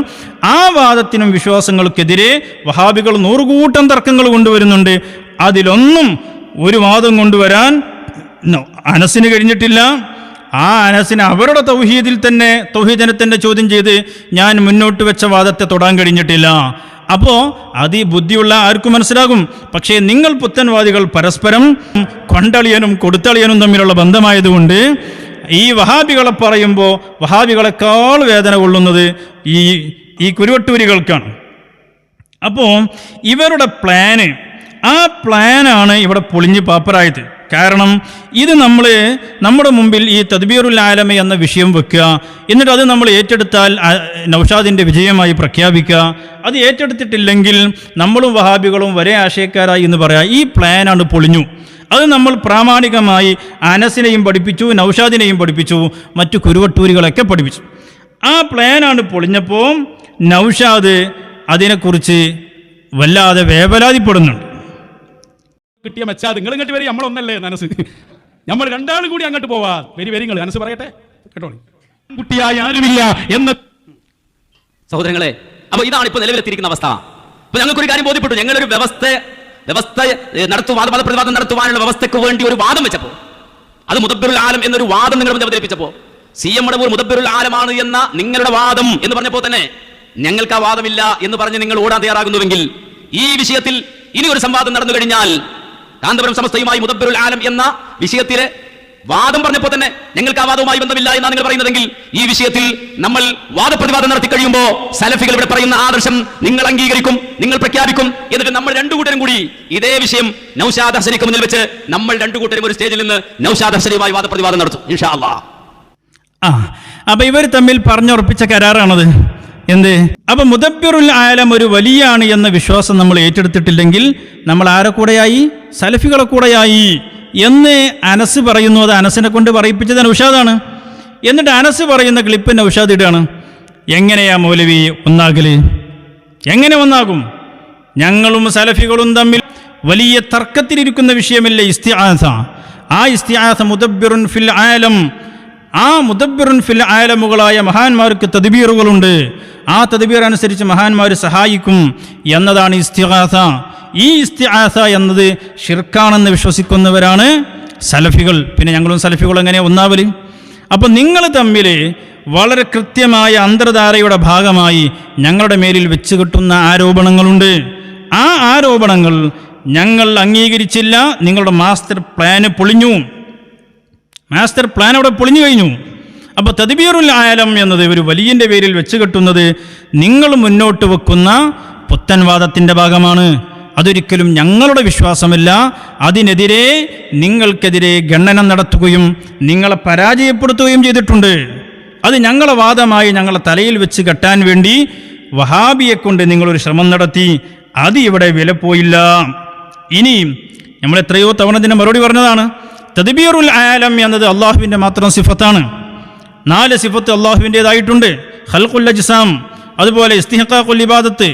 ആ വാദത്തിനും വിശ്വാസങ്ങൾക്കെതിരെ വഹാബികൾ 100 കൂട്ടം തർക്കങ്ങൾ കൊണ്ടുവരുന്നുണ്ട്. അതിലൊന്നും ഒരു വാദം കൊണ്ടുവരാൻ അനസിന് കഴിഞ്ഞിട്ടില്ല. ആ അനസിന് അവരുടെ തൗഹീദിൽ തന്നെ തൗഹീദനത്തിൻ്റെ ചോദ്യം ചെയ്ത് ഞാൻ മുന്നോട്ട് വെച്ച വാദത്തെ തൊടാൻ കഴിഞ്ഞിട്ടില്ല. അപ്പോൾ അത് ഈ ബുദ്ധിയുള്ള ആർക്കും മനസ്സിലാകും. പക്ഷേ നിങ്ങൾ പുത്തൻവാദികൾ പരസ്പരം കൊണ്ടളിയനും കൊടുത്തളിയനും തമ്മിലുള്ള ബന്ധമായതുകൊണ്ട് ഈ വഹാബികളെ പറയുമ്പോൾ വഹാബികളെക്കാൾ വേദന കൊള്ളുന്നത് ഈ കുരുവട്ടൂരികൾക്കാണ്. അപ്പോൾ ഇവരുടെ ആ പ്ലാനാണ് ഇവിടെ പൊളിഞ്ഞ് പാപ്പറായത്. കാരണം ഇത് നമ്മുടെ മുമ്പിൽ ഈ തദ്ബീറുൽ ആലമ എന്ന വിഷയം വെക്കുക, എന്നിട്ട് അത് നമ്മൾ ഏറ്റെടുത്താൽ നൗഷാദിൻ്റെ വിജയമായി പ്രഖ്യാപിക്കുക. അത് ഏറ്റെടുത്തിട്ടില്ലെങ്കിൽ നമ്മളും വഹാബികളും ഒരേ ആശയക്കാരായി എന്ന് പറയാം. ഈ പ്ലാനാണ് പൊളിഞ്ഞു. അത് നമ്മൾ പ്രാമാണികമായി അനസിനെയും പഠിപ്പിച്ചു, നൗഷാദിനെയും പഠിപ്പിച്ചു, മറ്റു കുരുവട്ടൂരികളൊക്കെ പഠിപ്പിച്ചു. ആ പ്ലാനാണ് പൊളിഞ്ഞപ്പോൾ നൗഷാദ് അതിനെക്കുറിച്ച് വല്ലാതെ വേവലാതിപ്പെടുന്നുണ്ട്.
കിട്ടിയ മെച്ചാത് നിങ്ങൾ ഇങ്ങോട്ട് വരി, നമ്മളൊന്നല്ലേ അനസ്, നമ്മൾ രണ്ടാളും കൂടി അങ്ങോട്ട് പോവാ. വരിങ്ങൾ അനസ് പറയട്ടെ കേട്ടോ. കുട്ടിയായി ആരുമില്ല എന്ന
സഹോദരങ്ങളെ, അപ്പൊ ഇതാണ് ഇപ്പൊ നിലവിലെത്തിയിരിക്കുന്ന അവസ്ഥ. അപ്പൊ ഞങ്ങൾക്കൊരു കാര്യം ബോധ്യപ്പെട്ടു. ഞങ്ങളൊരു വ്യവസ്ഥ മതപ്രതിവാദം നടത്തുവാനുള്ള വ്യവസ്ഥയ്ക്ക് വേണ്ടി ഒരു വാദം വെച്ചപ്പോ, അത് മുദബ്ബിറുൽ ആലം എന്നൊരു വാദം നിങ്ങൾ മുന്നിൽ അവതരിപ്പിച്ചപ്പോ, CM മടവൂർ മുദബ്ബിറുൽ ആലമാണ് എന്ന നിങ്ങളുടെ വാദം എന്ന് പറഞ്ഞപ്പോൾ തന്നെ ഞങ്ങൾക്ക് ആ വാദമില്ല എന്ന് പറഞ്ഞ് നിങ്ങൾ ഓടാൻ തയ്യാറാകുന്നുവെങ്കിൽ ഈ വിഷയത്തിൽ ഇനി ഒരു സംവാദം നടന്നു കഴിഞ്ഞാൽ കാന്തപുരം സമസ്തയുമായി മുദബ്ബിറുൽ ആലം എന്ന വിഷയത്തിലെ വാദം പറഞ്ഞപ്പോൾ തന്നെ ഞങ്ങൾക്ക് ആ വാദവുമായി ബന്ധമില്ല എന്നാണ് നിങ്ങൾ പറയുന്നതെങ്കിൽ ഈ വിഷയത്തിൽ നമ്മൾ വാദപ്രതിവാദം നടത്തി കഴിയുമ്പോൾ സലഫികൾ ഇവിടെ പറയുന്ന ആദർശം നിങ്ങൾ അംഗീകരിക്കും, നിങ്ങൾ പ്രഖ്യാപിക്കും. എന്നിട്ട് നമ്മൾ രണ്ടുകൂട്ടരും കൂടി ഇതേ വിഷയം നൗഷാദ് ഹസനിക്ക് മുന്നിൽ വെച്ച് നമ്മൾ രണ്ടുകൂട്ടരും ഒരു സ്റ്റേജിൽ നിന്ന് നൗഷാദ് ഹസനിയുമായി വാദപ്രതിവാദം നടത്തും ഇൻഷാ അല്ലാഹ്.
അപ്പൊ ഇവർ തമ്മിൽ പറഞ്ഞുറപ്പിച്ച കരാറാണത്. എന്ത്? അപ്പൊ മുദബ്ബിറുൽ ആലം ഒരു വലിയാണ് എന്ന വിശ്വാസം നമ്മൾ ഏറ്റെടുത്തിട്ടില്ലെങ്കിൽ നമ്മൾ ആരെ കൂടെയായി? സലഫികളെ കൂടെയായി എന്ന് അനസ് പറയുന്നു. അത് അനസിനെ കൊണ്ട് പറയിപ്പിച്ചത് നൗഷാദാണ്. എന്നിട്ട് അനസ് പറയുന്ന ക്ലിപ്പ് നൗഷാദ് ഇടാണ്. എങ്ങനെയാ മൗലവി ഒന്നാകല്? എങ്ങനെ ഒന്നാകും? ഞങ്ങളും സലഫികളും തമ്മിൽ വലിയ തർക്കത്തിലിരിക്കുന്ന വിഷയമല്ലേ ഇസ്തിആസ. ആ ഇസ്തിആസ മുദബ്ബിറുൻ ഫിൽ ആലം, ആ മുദബ്ബിറുൻ ഫിൽ ആലമുകളായ മഹാന്മാർക്ക് തദ്ബീറുകളുണ്ട്. ആ തദ്ബീർ അനുസരിച്ച് മഹാന്മാർ സഹായിക്കും എന്നതാണ് ഇസ്തിആസ. ഈ ഇസ്തിആസ എന്നത് ഷിർക്കാണെന്ന് വിശ്വസിക്കുന്നവരാണ് സലഫികൾ. പിന്നെ ഞങ്ങളും സലഫികളും എങ്ങനെ ഒന്നാവല്? അപ്പം നിങ്ങൾ തമ്മിൽ വളരെ കൃത്യമായ അന്തർധാരയുടെ ഭാഗമായി ഞങ്ങളുടെ മേലിൽ വെച്ച് കിട്ടുന്ന ആരോപണങ്ങളുണ്ട്. ആ ആരോപണങ്ങൾ ഞങ്ങൾ അംഗീകരിച്ചില്ല. നിങ്ങളുടെ മാസ്റ്റർ പ്ലാന് പൊളിഞ്ഞു. മാസ്റ്റർ പ്ലാൻ അവിടെ പൊളിഞ്ഞു കഴിഞ്ഞു. അപ്പോൾ തദ്ബീറുൽ ആലം എന്നത് ഒരു വലിയൻ്റെ പേരിൽ വെച്ച് കെട്ടുന്നത് നിങ്ങൾ മുന്നോട്ട് വെക്കുന്ന പുത്തൻവാദത്തിൻ്റെ ഭാഗമാണ്. അതൊരിക്കലും ഞങ്ങളുടെ വിശ്വാസമല്ല. അതിനെതിരെ നിങ്ങൾക്കെതിരെ ഗണനം നടത്തുകയും നിങ്ങളെ പരാജയപ്പെടുത്തുകയും ചെയ്തിട്ടുണ്ട്. അത് ഞങ്ങളെ വാദമായി ഞങ്ങളെ തലയിൽ വെച്ച് കെട്ടാൻ വേണ്ടി വഹാബിയെ കൊണ്ട് നിങ്ങളൊരു ശ്രമം നടത്തി. അത് ഇവിടെ വിലപ്പോയില്ല. ഇനി നമ്മൾ എത്രയോ തവണ ഇതിനെ മറുപടി പറഞ്ഞതാണ്. തദ്ബീറുൽ ആലം എന്നത് അള്ളാഹുവിൻ്റെ മാത്രം സിഫത്താണ്. 4 സിഫത്ത് അള്ളാഹുവിൻ്റേതായിട്ടുണ്ട്. ഖൽഖുൽ അജ്സാം, അതുപോലെ ഇസ്തിഹ്ഖാഖുൽ ഇബാദത്ത്,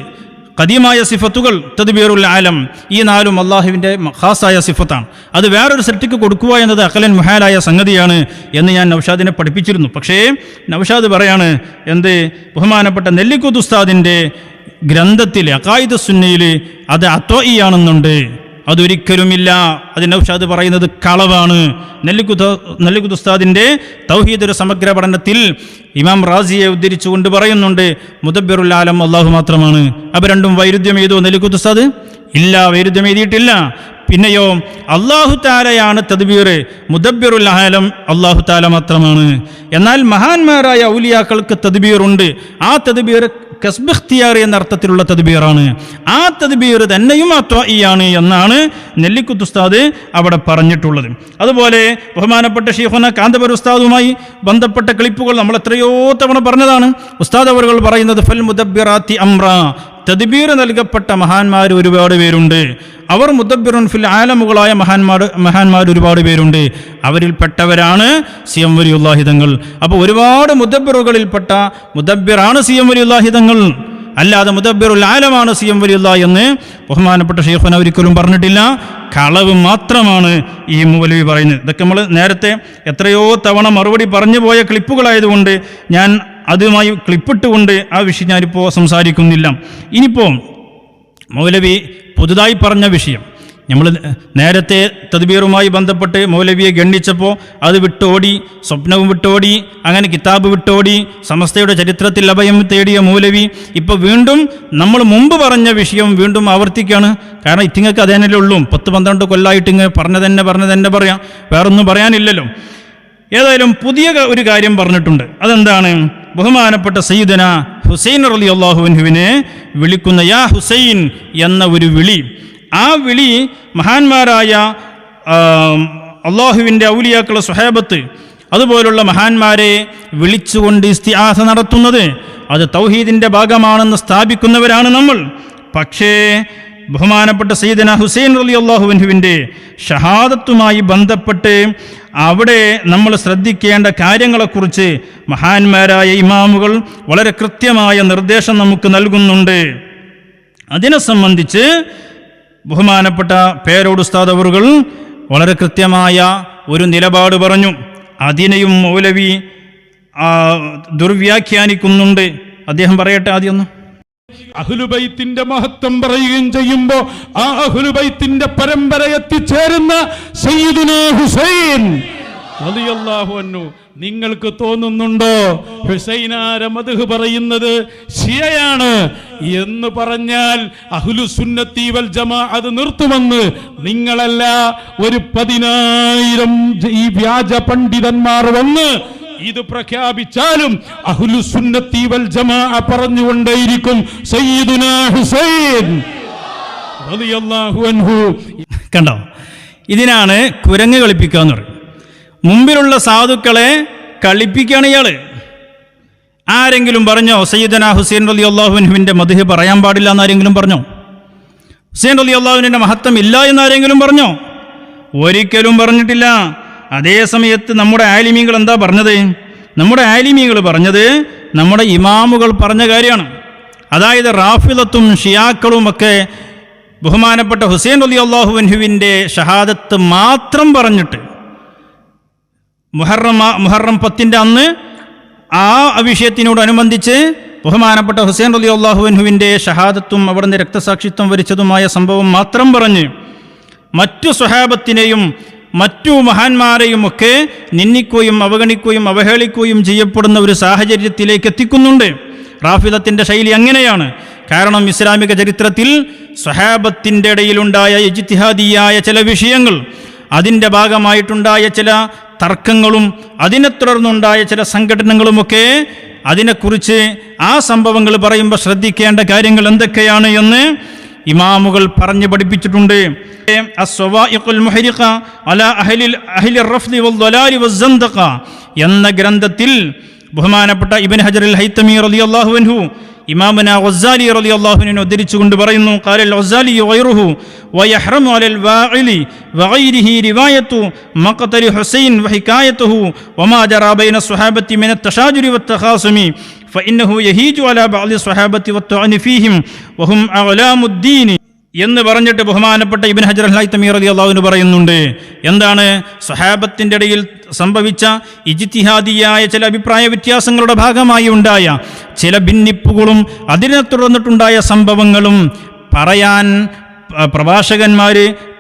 ഖദീമായ സിഫത്തുകൾ, തദ്ബീറുൽ ആലം. ഈ 4ഉം അള്ളാഹുവിൻ്റെ ഖാസായ സിഫത്താണ്. അത് വേറൊരു സൃഷ്ടിക്ക് കൊടുക്കുക എന്നത് അഖലൻ മുഹാലായ സംഗതിയാണ് എന്ന് ഞാൻ നൗഷാദിനെ പഠിപ്പിച്ചിരുന്നു. പക്ഷേ നൗഷാദ് പറയാണ് എന്ത്? ബഹുമാനപ്പെട്ട നെല്ലിക്കുത്ത് ഉസ്താദിൻ്റെ ഗ്രന്ഥത്തിൽ അഖായിദ് സുന്നയിൽ അത് അത്വഇയാണെന്നുണ്ട്. അതൊരിക്കലുമില്ല. അത് നൗഷാദ് പറയുന്നത് കളവാണ്. നെല്ലിക്കുത്ത് ഉസ്താദിൻ്റെ തൗഹീദ് ഒരു സമഗ്ര പഠനത്തിൽ ഇമാം റാസിയെ ഉദ്ധരിച്ചുകൊണ്ട് പറയുന്നുണ്ട്, മുദബ്ബിറുൽ ആലം അള്ളാഹു മാത്രമാണ്. അപ്പോൾ രണ്ടും വൈരുദ്ധ്യം എഴുതുമോ നെല്ലിക്കുത്ത് ഉസ്താദ്? ഇല്ല, വൈരുദ്ധ്യം എഴുതിയിട്ടില്ല. പിന്നെയോ അള്ളാഹു താലയാണ് തദ്ബീർ, മുദബ്ബിറുൽ ആലം അള്ളാഹു താല മാത്രമാണ്. എന്നാൽ മഹാന്മാരായ ഔലിയാക്കൾക്ക് തദ്ബീറുണ്ട്. ആ തദ്ബീർ കസ്ബ് ഇഖ്തിയാർ എന്ന അർത്ഥത്തിലുള്ള തദ്ബീറാണ്. ആ തദ്ബീർ തന്നെയും അത്വാഇയാണ് എന്നാണ് നെല്ലിക്കുത്ത് ഉസ്താദ് അവിടെ പറഞ്ഞിട്ടുള്ളത്. അതുപോലെ ബഹുമാനപ്പെട്ട ഷെയ്ഖുന കാന്തപുര ഉസ്താദുമായി ബന്ധപ്പെട്ട ക്ലിപ്പുകൾ നമ്മൾ എത്രയോ തവണ പറഞ്ഞതാണ്. ഉസ്താദ് അവറുകൾ പറയുന്നത് ഫൽ മുദബ്ബിറാത്തി അംറ, തദ്ബീർ നൽകപ്പെട്ട മഹാന്മാർ ഒരുപാട് പേരുണ്ട്. അവർ മുദബ്ബിറുൻ ഫിൽ ആലമുകളായ മഹാന്മാർ ഒരുപാട് പേരുണ്ട്. അവരിൽപ്പെട്ടവരാണ് സി എം വലിയുല്ലാഹി തങ്ങൾ. അപ്പോൾ ഒരുപാട് മുദബ്ബിറുകളിൽപ്പെട്ട മുദബ്ബിറാണ് സി എം വലിയുല്ലാഹി തങ്ങൾ, അല്ലാതെ മുദബ്ബിറുൽ ആലമാണ് സി എം വലിയുല്ലാ എന്ന് ബഹുമാനപ്പെട്ട ഷെയ്ഖുന ഒരിക്കലും പറഞ്ഞിട്ടില്ല. കളവ് മാത്രമാണ് ഈ മൗലവി പറയുന്നത്. ഇതൊക്കെ നമ്മൾ നേരത്തെ എത്രയോ തവണ മറുപടി പറഞ്ഞു പോയ ക്ലിപ്പുകളായതുകൊണ്ട് ഞാൻ അതുമായി ക്ലിപ്പിട്ടുകൊണ്ട് ആ വിഷയം ഞാനിപ്പോൾ സംസാരിക്കുന്നില്ല. ഇനിയിപ്പോൾ മൗലവി പുതുതായി പറഞ്ഞ വിഷയം, നമ്മൾ നേരത്തെ തദ്ബീറുമായി ബന്ധപ്പെട്ട് മൗലവിയെ ഗണ്ണിച്ചപ്പോൾ അത് വിട്ടോടി, സ്വപ്നവും വിട്ടോടി, അങ്ങനെ കിതാബ് വിട്ടോടി, സമസ്തയുടെ ചരിത്രത്തിൽ അഭയം തേടിയ മൗലവി ഇപ്പോൾ വീണ്ടും നമ്മൾ മുമ്പ് പറഞ്ഞ വിഷയം വീണ്ടും ആവർത്തിക്കുകയാണ്. കാരണം ഇത്തിങ്ങൾക്ക് അതേനല്ലേ ഉള്ളൂ, 10-12 കൊല്ലമായിട്ട് ഇങ്ങനെ പറഞ്ഞ തന്നെ പറയാം, വേറൊന്നും പറയാനില്ലല്ലോ. ഏതായാലും പുതിയ ഒരു കാര്യം പറഞ്ഞിട്ടുണ്ട്. അതെന്താണ്? ബഹുമാനപ്പെട്ട സയ്യിദന ഹുസൈൻ റളിയല്ലാഹു അൻഹുവിനെ വിളിക്കുന്ന യാ ഹുസൈൻ എന്ന ഒരു വിളി, ആ വിളി മഹാന്മാരായ അള്ളാഹുവിൻ്റെ ഔലിയാക്കളെ സ്വഹാബത്ത് അതുപോലുള്ള മഹാന്മാരെ വിളിച്ചുകൊണ്ട് ഇസ്തിആസ നടത്തുന്നത് അത് തൗഹീദിൻ്റെ ഭാഗമാണെന്ന് സ്ഥാപിക്കുന്നവരാണ് നമ്മൾ. പക്ഷേ ബഹുമാനപ്പെട്ട സയ്യിദന ഹുസൈൻ റളിയല്ലാഹു അൻഹുവിൻ്റെ ഷഹാദത്തുമായി ബന്ധപ്പെട്ട് അവിടെ നമ്മൾ ശ്രദ്ധിക്കേണ്ട കാര്യങ്ങളെക്കുറിച്ച് മഹാന്മാരായ ഇമാമുകൾ വളരെ കൃത്യമായ നിർദ്ദേശം നമുക്ക് നൽകുന്നുണ്ട്. അതിനെ സംബന്ധിച്ച് ബഹുമാനപ്പെട്ട പേരോട് ഉസ്താദ് അവറുകൾ വളരെ കൃത്യമായ ഒരു നിലപാട് പറഞ്ഞു. അതിനെയും മൗലവി ദുർവ്യാഖ്യാനിക്കുന്നുണ്ട്. അദ്ദേഹം പറയട്ടെ ആദ്യം.
അഹ്ലുബൈത്തിന്റെ മഹത്വം പറയുകയും ചെയ്യുമ്പോൾ ആ അഹ്ലുബൈത്തിന്റെ പരമ്പര എത്തിച്ചേരുന്ന സയ്യിദുനാ ഹുസൈൻ റളിയല്ലാഹു അൻഹു, നിങ്ങൾക്ക് തോന്നുന്നുണ്ടോ ഹുസൈനാരെ മദ്ഹ് പറയുന്നത് ശിയയാണ് എന്ന് പറഞ്ഞാൽ അഹ്ലുസുന്നത്തി വൽ ജമാഅത്ത് നിർത്തുമെന്ന് നിങ്ങളല്ല 10,000 ഈ വ്യാജ പണ്ഡിതന്മാർ വന്ന് ഇത് പ്രഖ്യാപിച്ചാലും അഹ്ലുസുന്നത്തി വൽ ജമാഅ പറഞ്ഞുകൊണ്ടേയിരിക്കും സയ്യിദുനാ ഹുസൈൻ റളിയല്ലാഹു അൻഹു.
കണ്ടോ, ഇതിനാണ് കുരങ്ങ് കളിപ്പിക്കുക എന്ന് പറയും. മുമ്പിലുള്ള സാധുക്കളെ കളിപ്പിക്കുകയാണ് ഇയാള്. ആരെങ്കിലും പറഞ്ഞോ സയ്യിദനാ ഹുസൈൻ റളിയല്ലാഹു അൻഹുവിൻ്റെ മദ്ഹ് പറയാൻ പാടില്ല എന്നാരെങ്കിലും പറഞ്ഞോ? ഹുസൈൻ റളിയല്ലാഹു അൻഹുവിൻ്റെ മഹത്വം ഇല്ല എന്നാരെങ്കിലും പറഞ്ഞോ? ഒരിക്കലും പറഞ്ഞിട്ടില്ല. അതേ സമയത്ത് നമ്മുടെ ആലിമീങ്ങൾ എന്താ പറഞ്ഞത്? നമ്മുടെ ആലിമീങ്ങൾ പറഞ്ഞത് നമ്മുടെ ഇമാമുകൾ പറഞ്ഞ കാര്യമാണ്. അതായത് റാഫിളത്തും ഷിയാക്കളും ഒക്കെ ബഹുമാനപ്പെട്ട ഹുസൈൻ റളിയല്ലാഹു അൻഹുവിൻ്റെ ഷഹാദത്ത് മാത്രം പറഞ്ഞിട്ട് മുഹറം 10 അന്ന് ആ വിഷയത്തിനോടനുബന്ധിച്ച് ബഹുമാനപ്പെട്ട ഹുസൈൻ റളിയല്ലാഹു അൻഹുവിൻ്റെ ഷഹാദത്തും അവിടുന്ന് രക്തസാക്ഷിത്വം വരിച്ചതുമായ സംഭവം മാത്രം പറഞ്ഞ് മറ്റു സ്വഹാബത്തിനെയും മറ്റു മഹാന്മാരെയും ഒക്കെ നിന്ദിക്കുകയും അവഗണിക്കുകയും അവഹേളിക്കുകയും ചെയ്യപ്പെടുന്ന ഒരു സാഹചര്യത്തിലേക്ക് എത്തിക്കുന്നുണ്ട്. റാഫിദത്തിൻ്റെ ശൈലി അങ്ങനെയാണ്. കാരണം ഇസ്ലാമിക ചരിത്രത്തിൽ സ്വഹാബത്തിൻ്റെ ഇടയിലുണ്ടായ ഇജ്തിഹാദിയായ ചില വിഷയങ്ങൾ, അതിൻ്റെ ഭാഗമായിട്ടുണ്ടായ ചില തർക്കങ്ങളും അതിനെ തുടർന്നുണ്ടായ ചില സംഘടനകളുമൊക്കെ, അതിനെക്കുറിച്ച് ആ സംഭവങ്ങൾ പറയുമ്പോൾ ശ്രദ്ധിക്കേണ്ട കാര്യങ്ങൾ എന്തൊക്കെയാണ് എന്ന് ഇമാമുകൾ പറഞ്ഞു പഠിപ്പിച്ചിട്ടുണ്ട്. അസ്സവാഇഖുൽ മുഹരിഖ അലാ അഹ്ലി റഫ്ദി വദ്ദലാലി വസ്സന്ദഖ എന്ന ഗ്രന്ഥത്തിൽ ബഹുമാനപ്പെട്ട ഇബ്നു ഹജറുൽ ഹൈതമി റളിയല്ലാഹു അൻഹു ഇമാമുന ഗസ്സാലി റളിയല്ലാഹു അൻഹു ഉദ്ധരിച്ചുകൊണ്ട് പറയുന്നു, ഖാലൽ ഗസ്സാലി വഗൈറുഹു വയഹ്റമു അലൽ വാഇലി വഗൈരിഹി റിവായത്തു മഖ്തലി ഹുസൈൻ വഹികായത്തുഹു വമാ ജറാ ബൈന സ്വഹാബത്തി മിന തശാജുരി വത്തഖാസുമി ഫഇന്നഹു യഹീജു അലാ ബഅദി സ്വഹാബത്തി വത്തഅനി ഫീഹിം വഹും അഅലാമുദ്ദീൻ എന്ന് പറഞ്ഞിട്ട് ബഹുമാനപ്പെട്ട ഇബ്നു ഹജർ ഹൈതമി റളിയല്ലാഹു അൻഹു പറയുന്നുണ്ട്. എന്താണ്? സ്വഹാബത്തിൻ്റെ ഇടയിൽ സംഭവിച്ച ഇജ്തിഹാദിയായ ചില അഭിപ്രായ വ്യത്യാസങ്ങളുടെ ഭാഗമായി ഉണ്ടായ ചില ഭിന്നിപ്പുകളും അതിനെ തുടർന്നിട്ടുണ്ടായ സംഭവങ്ങളും പറയാൻ പ്രഭാഷകന്മാർ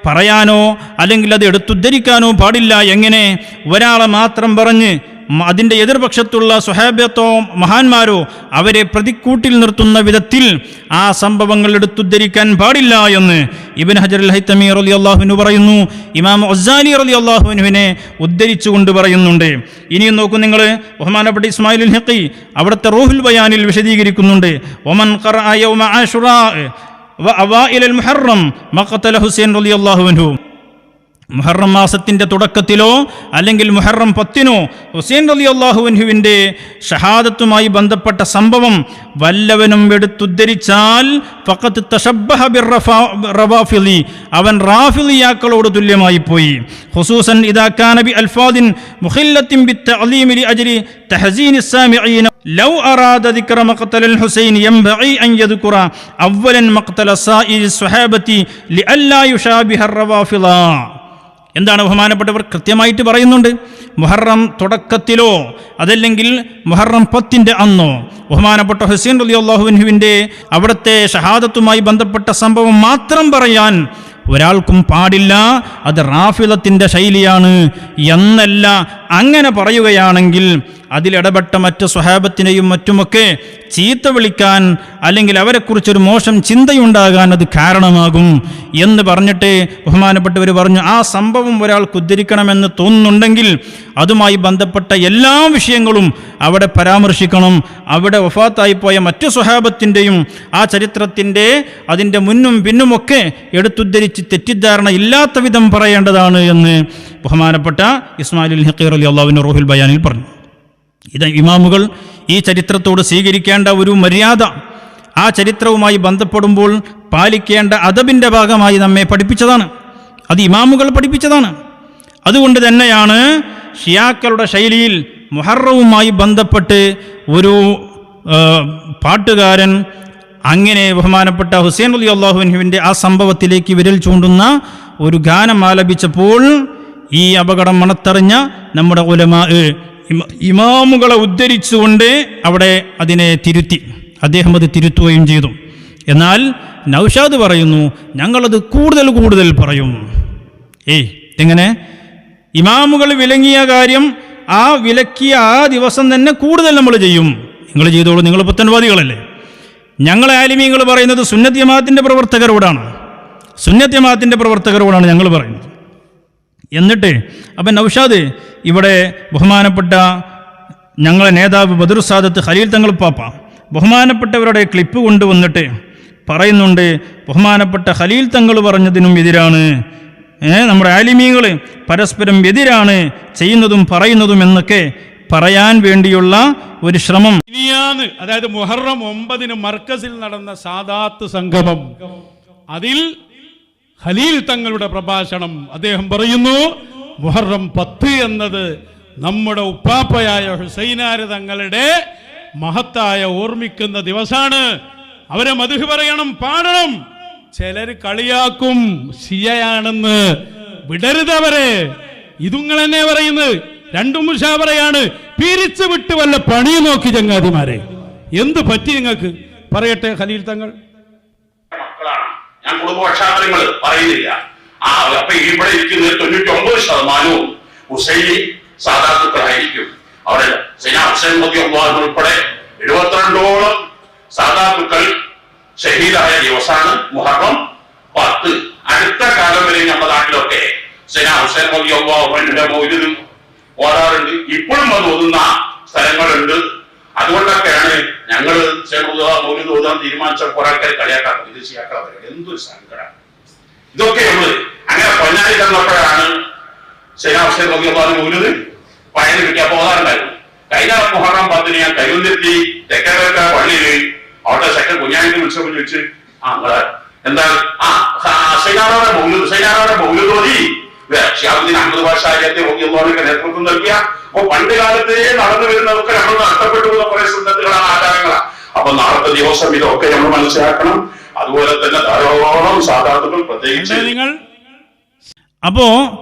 പറയാനോ അല്ലെങ്കിൽ അത് എടുത്തുദ്ധരിക്കാനോ പാടില്ല. എങ്ങനെ ഒരാളെ മാത്രം പറഞ്ഞ് അതിൻ്റെ എതിർപക്ഷത്തുള്ള സ്വഹാബത്തോ മഹാന്മാരോ അവരെ പ്രതിക്കൂട്ടിൽ നിർത്തുന്ന വിധത്തിൽ ആ സംഭവങ്ങൾ എടുത്തുദ്ധരിക്കാൻ പാടില്ല എന്ന് ഇബ്നു ഹജർ അൽ ഹൈതമി റളിയല്ലാഹു അൻഹു പറയുന്നു. ഇമാം ഗസാലി റളിയല്ലാഹു അൻഹുവിനെ ഉദ്ധരിച്ചുകൊണ്ട് പറയുന്നുണ്ട്. ഇനിയും നോക്കൂ നിങ്ങൾ, ബഹുമാനപ്പെട്ട ഇസ്മായിൽ ഹഖി അവിടുത്തെ റൂഹുൽ ബയാനിൽ വിശദീകരിക്കുന്നുണ്ട്. ഒമൻ ഖറഅ യൗമ ആശുറാ വ അവൈൽ അൽ മുഹറം മഖ്തല ഹുസൈൻ റളിയല്ലാഹു അൻഹു. മുഹറം മാസത്തിൻ്റെ തുടക്കത്തിലോ അല്ലെങ്കിൽ മുഹറം 10-നോ ഹുസൈൻ റളിയല്ലാഹു അൻഹുവിൻ്റെ ഷഹാദത്തുമായി ബന്ധപ്പെട്ട സംഭവം വല്ലവനും എടുത്തുദ്ധരിച്ചാൽ ഫഖത്ത് തശബ്ബഹ ബിർറവാഫിളി, അവൻ റാഫിളിയാക്കളോട് തുല്യമായി പോയി. ഖുസൂസൻ ഇദാ കാന ബി അൽഫാദിൻ മുഖില്ലത്തിൻ ബിത്തഅലീമി ലിഅജ്ലി തഹ്സീനി السامعين ലൗ അറാദ ദിക്റ മഖ്തൽ ഹുസൈൻ യംബഗി അൻ യദ്കുറ അവ്വലൻ മഖ്തൽ സായിരി സ്വഹാബത്തി ലിഅല്ലാ യുശാബിഹ റവാഫിള. എന്താണ് ബഹുമാനപ്പെട്ടവർ കൃത്യമായിട്ട് പറയുന്നുണ്ട്. മുഹറം തുടക്കത്തിലോ അതല്ലെങ്കിൽ മുഹറം 10-ന്റെ അന്നോ ബഹുമാനപ്പെട്ട ഹുസൈൻ റളിയല്ലാഹു അൻഹുവിൻ്റെ അവിടുത്തെ ഷഹാദത്തുമായി ബന്ധപ്പെട്ട സംഭവം മാത്രം പറയാൻ ഒരാൾക്കും പാടില്ല. അത് റാഫിളത്തിൻ്റെ ശൈലിയാണ് എന്നല്ല. അങ്ങനെ പറയുകയാണെങ്കിൽ അതിലിടപെട്ട മറ്റ് സ്വഹാബത്തിനെയും മറ്റുമൊക്കെ ചീത്ത വിളിക്കാൻ അല്ലെങ്കിൽ അവരെക്കുറിച്ചൊരു മോശം ചിന്തയുണ്ടാകാൻ അത് കാരണമാകും എന്ന് പറഞ്ഞിട്ട് ബഹുമാനപ്പെട്ടവർ പറഞ്ഞു, ആ സംഭവം ഒരാൾക്ക് ഉദ്ധരിക്കണമെന്ന് തോന്നുന്നുണ്ടെങ്കിൽ അതുമായി ബന്ധപ്പെട്ട എല്ലാ വിഷയങ്ങളും അവിടെ പരാമർശിക്കണം. അവിടെ വഫാത്തായിപ്പോയ മറ്റു സ്വഹാബത്തിൻ്റെയും ആ ചരിത്രത്തിൻ്റെ അതിൻ്റെ മുന്നും പിന്നുമൊക്കെ എടുത്തുദ്ധരിച്ച് തെറ്റിദ്ധാരണ ഇല്ലാത്ത വിധം പറയേണ്ടതാണ് എന്ന് ബഹുമാനപ്പെട്ട ഇസ്മായിൽ ഹഖീർ റളിയല്ലാഹു അൻഹു റൂഹുൽ ബയാനിൽ പറഞ്ഞു. ഇത് ഇമാമുകൾ ഈ ചരിത്രത്തോട് സ്വീകരിക്കേണ്ട ഒരു മര്യാദ, ആ ചരിത്രവുമായി ബന്ധപ്പെടുമ്പോൾ പാലിക്കേണ്ട അദബിൻ്റെ ഭാഗമായി നമ്മെ പഠിപ്പിച്ചതാണ്. അത് ഇമാമുകൾ പഠിപ്പിച്ചതാണ്. അതുകൊണ്ട് തന്നെയാണ് ഷിയാക്കളുടെ ശൈലിയിൽ മുഹറവുമായി ബന്ധപ്പെട്ട് ഒരു പാട്ടുകാരൻ അങ്ങനെ ബഹുമാനപ്പെട്ട ഹുസൈൻ റളിയല്ലാഹു അൻഹുവിൻ്റെ ആ സംഭവത്തിലേക്ക് വിരൽ ചൂണ്ടുന്ന ഒരു ഗാനം ആലപിച്ചപ്പോൾ ഈ അപകടം മണത്തറിഞ്ഞ നമ്മുടെ ഉലമാ ഇമാമുകളെ ഉദ്ധരിച്ചുകൊണ്ട് അവിടെ അതിനെ തിരുത്തി. അദ്ദേഹം അത് തിരുത്തുകയും ചെയ്തു. എന്നാൽ നൗഷാദ് പറയുന്നു, ഞങ്ങളത് കൂടുതൽ പറയും. എങ്ങനെ? ഇമാമുകൾ വിലങ്ങിയ കാര്യം ആ വിലക്കിയ ആ ദിവസം തന്നെ കൂടുതൽ നമ്മൾ ചെയ്യും. നിങ്ങൾ ചെയ്തോളൂ, നിങ്ങൾ പുത്തൻവാദികളല്ലേ. ഞങ്ങളെ ആലിമീങ്ങൾ പറയുന്നത് സുന്നത്ത് ജമാഅത്തിൻ്റെ പ്രവർത്തകരോടാണ് ഞങ്ങൾ പറയുന്നത്. എന്നിട്ട് അപ്പം നൗഷാദ് ഇവിടെ ബഹുമാനപ്പെട്ട ഞങ്ങളെ നേതാവ് ബദറു സാദത്ത് ഖലീൽ തങ്ങൾ പാപ്പ ബഹുമാനപ്പെട്ടവരുടെ ക്ലിപ്പ് കൊണ്ടുവന്നിട്ട് പറയുന്നുണ്ട്, ബഹുമാനപ്പെട്ട ഖലീൽ തങ്ങൾ പറഞ്ഞതിനും എതിരാണ്, നമ്മുടെ ആലിമീങ്ങൾ പരസ്പരം എതിരാണ് ചെയ്യുന്നതും പറയുന്നതും എന്നൊക്കെ പറയാൻ വേണ്ടിയുള്ള ഒരു ശ്രമം.
അതായത് മുഹറം 9-ന് മർക്കസിൽ നടന്ന സാദാത്ത് സംഗമം, അതിൽ ഖലീൽ തങ്ങളുടെ പ്രഭാഷണം. അദ്ദേഹം പറയുന്നു, മുഹറം 10 എന്നത് നമ്മുടെ ഉപ്പാപ്പയായ ഹുസൈനാര് തങ്ങളുടെ മഹത്തായ ഓർമ്മിക്കുന്ന ദിവസമാണ്. അവരെ മദ്ഹ് പറയണം, പാടണം. ചിലർ കളിയാക്കും ഷിയയാണെന്ന്, വിടരുതവരെ. ഇതുങ്ങൾ തന്നെ പറയുന്നത്, രണ്ടും മുഷാവറയാണ്. പിരിച്ചു വിട്ട് വല്ല പണി നോക്കി ചങ്ങാതിമാരെ. എന്ത് പറ്റി നിങ്ങൾക്ക്? പറയട്ടെ ഖലീൽ തങ്ങൾ.
ഞാൻ കുടുംബപക്ഷാന്തരങ്ങൾ പറയുന്നില്ല. അപ്പൊ ഇവിടെ ഇരിക്കുന്ന 99% ഹുസൈനി സാദാത്തുക്കളായിരിക്കും. അവിടെ ഹുസൈൻ റളിയല്ലാഹു ഉൾപ്പെടെ 72ഓളം സാദാത്തുക്കൾ ഷഹീദായ ദിവസമാണ് മുഹറം 10. അടുത്ത കാലം വരെ നമ്മുടെ നാട്ടിലൊക്കെ ഹുസൈൻ റളിയല്ലാഹുവിന്റെ മൗലിദും ഓടാറുണ്ട്. ഇപ്പോഴും അത് ഓതുന്ന സ്ഥലങ്ങളുണ്ട്. അതുകൊണ്ടൊക്കെയാണ് ഞങ്ങൾ മൗലിദ് ഓതാൻ തീരുമാനിച്ച കുറെ ആൾക്കാർ കളിയാക്കാറ്. ഇത് ചെയ്യാക്കാറ്. എന്തൊരു സങ്കടം. ഇതൊക്കെ നമ്മള് അങ്ങനെ പൊന്നാരി തന്നപ്പോഴാണ് ഹുസൈൻ റളിയല്ലാഹു മൗലിദ് പഴയ കിട്ടിയാൽ പോകാറുണ്ടായിരുന്നു. കഴിഞ്ഞ മുഹറം 10-ന് ഞാൻ കരുവന്തിരുത്തി തെക്കേക്കര പള്ളിയിൽ അവിടെ സെക്കൻഡ് കുഞ്ഞാനിക്ക് വിളിച്ചപ്പോൾ ചോദിച്ച്, എന്താ ഹുസൈനാറോടെ മൗലിദ് ഓതി ഷിഹാബുദ്ദീൻ അഹമ്മദ് ബാഷാരിയത്തെ റളിയല്ലാഹുവിന്റെ നേതൃത്വം നൽകിയ പണ്ട് കാലത്തേ നടന്നു വരുന്നതൊക്കെ നമ്മൾ നഷ്ടപ്പെട്ടു പോകുന്ന കുറെ സുന്നത്തുകളാണ്, ആചാരങ്ങളാണ്. അപ്പൊ നാളത്തെ ദിവസം ഇതൊക്കെ നമ്മൾ മനസ്സിലാക്കണം. അതുപോലെ തന്നെ ധാരാളം സാദാത്തുകൾ പ്രത്യേകിച്ച്
നിങ്ങൾ.
അപ്പോ